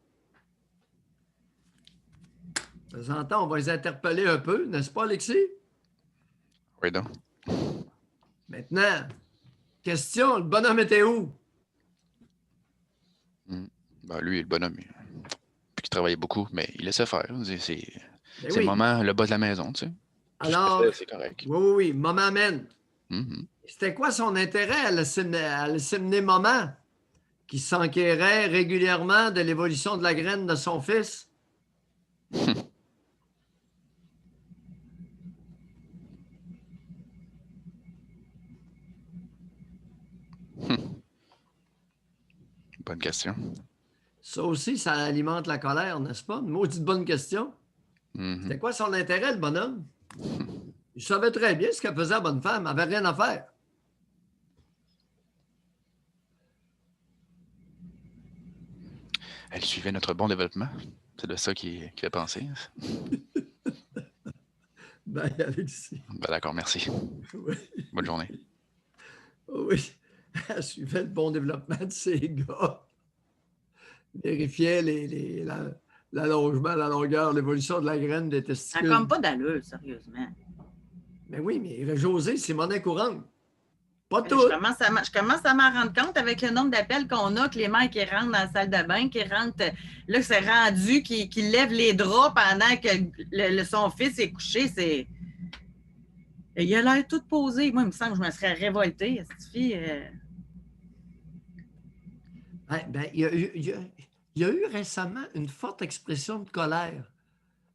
B: De temps en temps, on va les interpeller un peu, n'est-ce pas, Alexis?
G: Oui, donc.
B: Maintenant, question, le bonhomme était où?
G: Ben, lui, le bonhomme, puis qui travaillait beaucoup, mais il laissait faire. C'est
B: Ben
G: le
B: oui.
G: moment, le bas de la maison, tu sais.
B: Alors,
G: c'est correct.
B: oui, maman amène.
G: Mhm.
B: C'était quoi son intérêt à laisser mener maman qui s'enquérait régulièrement de l'évolution de la graine de son fils?
G: Bonne question.
B: Ça aussi, ça alimente la colère, n'est-ce pas? Une maudite bonne question.
G: Mhm.
B: C'était quoi son intérêt, le bonhomme? Il savait très bien ce qu'elle faisait à la bonne femme. Elle n'avait rien à faire.
G: Elle suivait notre bon développement. C'est de ça qui fait penser.
B: Ben, Alexis.
G: Ben, d'accord, merci.
B: Oui.
G: Bonne journée.
B: Oui. Elle suivait le bon développement de ces gars. Vérifiait l'allongement, la longueur, l'évolution de la graine des
A: Ça
B: testicules.
A: n'a comme pas d'allure, sérieusement.
B: Mais oui, mais José, c'est monnaie courante. Pas tout.
A: Je commence à m'en rendre compte avec le nombre d'appels qu'on a, que les mères qui rentrent dans la salle de bain, qui rentrent, là, c'est rendu, qui lèvent les draps pendant que son fils est couché. Il a l'air tout posé. Moi, il me semble que je me serais révoltée. Cette fille.
B: Il y a eu récemment une forte expression de colère.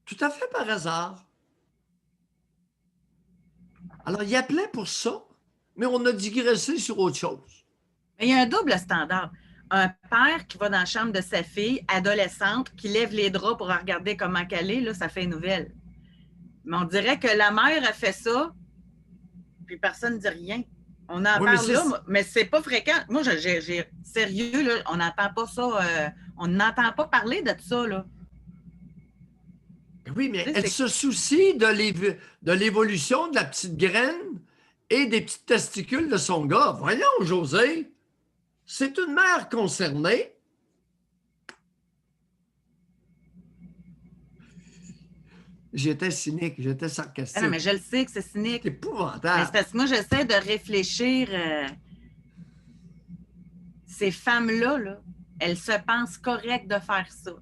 B: Tout à fait par hasard. Alors, il appelait pour ça, mais on a digressé sur autre chose.
A: Mais il y a un double standard. Un père qui va dans la chambre de sa fille, adolescente, qui lève les draps pour regarder comment qu'elle est, là, ça fait une nouvelle. Mais on dirait que la mère a fait ça, puis personne ne dit rien. On en parle là, mais c'est pas fréquent. Moi, sérieux, là, on n'entend pas ça. On n'entend pas parler de ça, là.
B: Oui, mais elle se soucie de l'évolution de la petite graine et des petites testicules de son gars. Voyons, José, c'est une mère concernée. J'étais cynique, j'étais sarcastique.
A: Ah non, mais je le sais que c'est cynique.
B: C'est épouvantable.
A: Mais c'est parce que moi, j'essaie de réfléchir. Ces femmes-là, là, elles se pensent correctes de faire ça.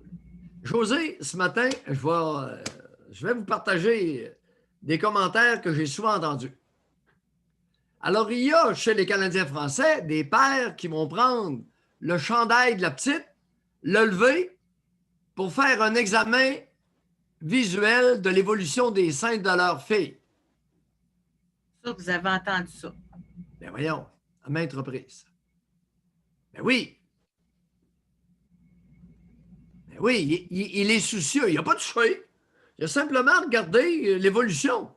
B: José, ce matin, je vais vous partager des commentaires que j'ai souvent entendus. Alors, il y a chez les Canadiens français des pères qui vont prendre le chandail de la petite, le lever pour faire un examen visuel de l'évolution des seins de leur fille.
A: Ça, vous avez entendu ça.
B: Ben voyons, à maintes reprises. Ben oui. Ben oui, il est soucieux. Il n'a pas touché. Il a simplement regardé l'évolution.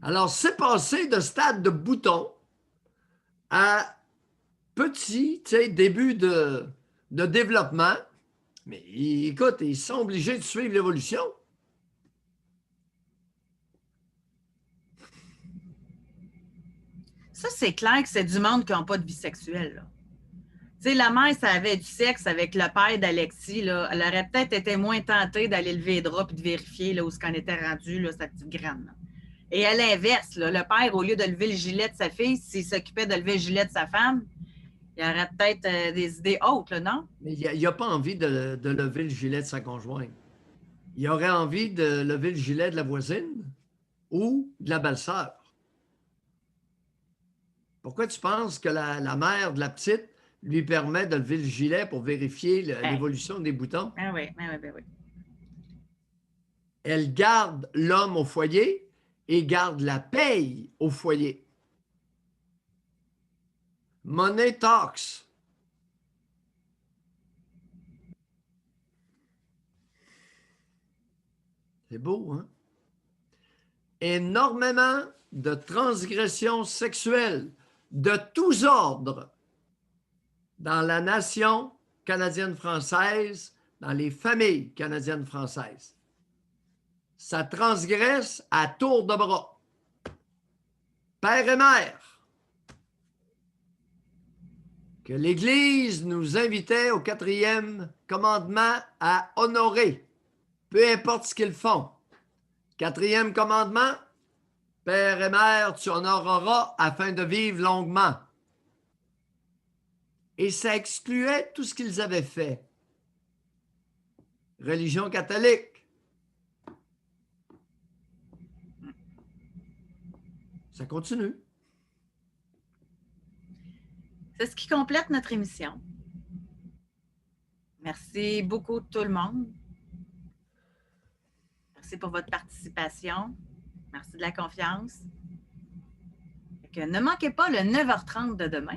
B: Alors, c'est passé de stade de bouton à petit, début de développement. Mais écoute, ils sont obligés de suivre l'évolution.
A: Ça, c'est clair que c'est du monde qui n'a pas de vie sexuelle, là. Tu sais, la mère, ça avait du sexe avec le père d'Alexis, là. Elle aurait peut-être été moins tentée d'aller lever les draps et de vérifier là, où ce qu'on était rendu, là, sa petite graine. Là. Et à l'inverse, là, le père, au lieu de lever le gilet de sa fille, s'il s'occupait de lever le gilet de sa femme, il aurait peut-être des idées hautes, là, non?
B: Mais il n'a pas envie de lever le gilet de sa conjointe. Il aurait envie de lever le gilet de la voisine ou de la belle-sœur. Pourquoi tu penses que la mère de la petite lui permet de lever le gilet pour vérifier l'évolution des boutons?
A: Ah oui, ben oui.
B: Elle garde l'homme au foyer et garde la paye au foyer. Money talks. C'est beau, hein? Énormément de transgressions sexuelles de tous ordres dans la nation canadienne-française, dans les familles canadiennes-françaises. Ça transgresse à tour de bras. Père et mère, que l'Église nous invitait au 4e commandement à honorer, peu importe ce qu'ils font. 4e commandement, Père et mère, tu honoreras afin de vivre longuement. Et ça excluait tout ce qu'ils avaient fait. Religion catholique. Ça continue.
A: C'est ce qui complète notre émission. Merci beaucoup tout le monde. Merci pour votre participation. Merci de la confiance. Ne manquez pas le 9h30 de demain,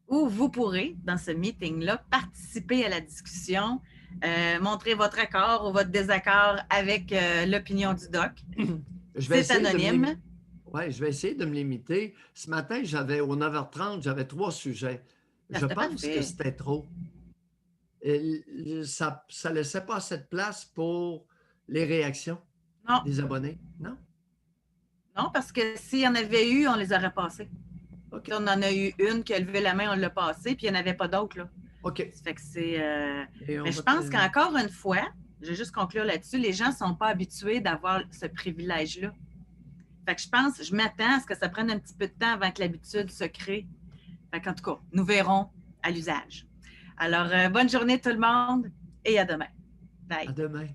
A: où vous pourrez, dans ce meeting-là, participer à la discussion, montrer votre accord ou votre désaccord avec l'opinion du doc. C'est anonyme.
B: Oui, je vais essayer de me limiter. Ce matin, au 9h30, j'avais 3 sujets. Je pense que c'était trop. Ça ne laissait pas assez de place pour les réactions des abonnés, non?
A: Non, parce que s'il y en avait eu, on les aurait passés.
B: Okay.
A: On en a eu une qui a levé la main, on l'a passée, puis il n'y en avait pas d'autres, là.
B: OK.
A: Ça fait que c'est... Mais je pense qu'encore une fois, je vais juste conclure là-dessus, les gens ne sont pas habitués d'avoir ce privilège-là. Fait que je m'attends à ce que ça prenne un petit peu de temps avant que l'habitude se crée. Fait qu'en tout cas, nous verrons à l'usage. Alors, bonne journée tout le monde et à demain. Bye.
B: À demain.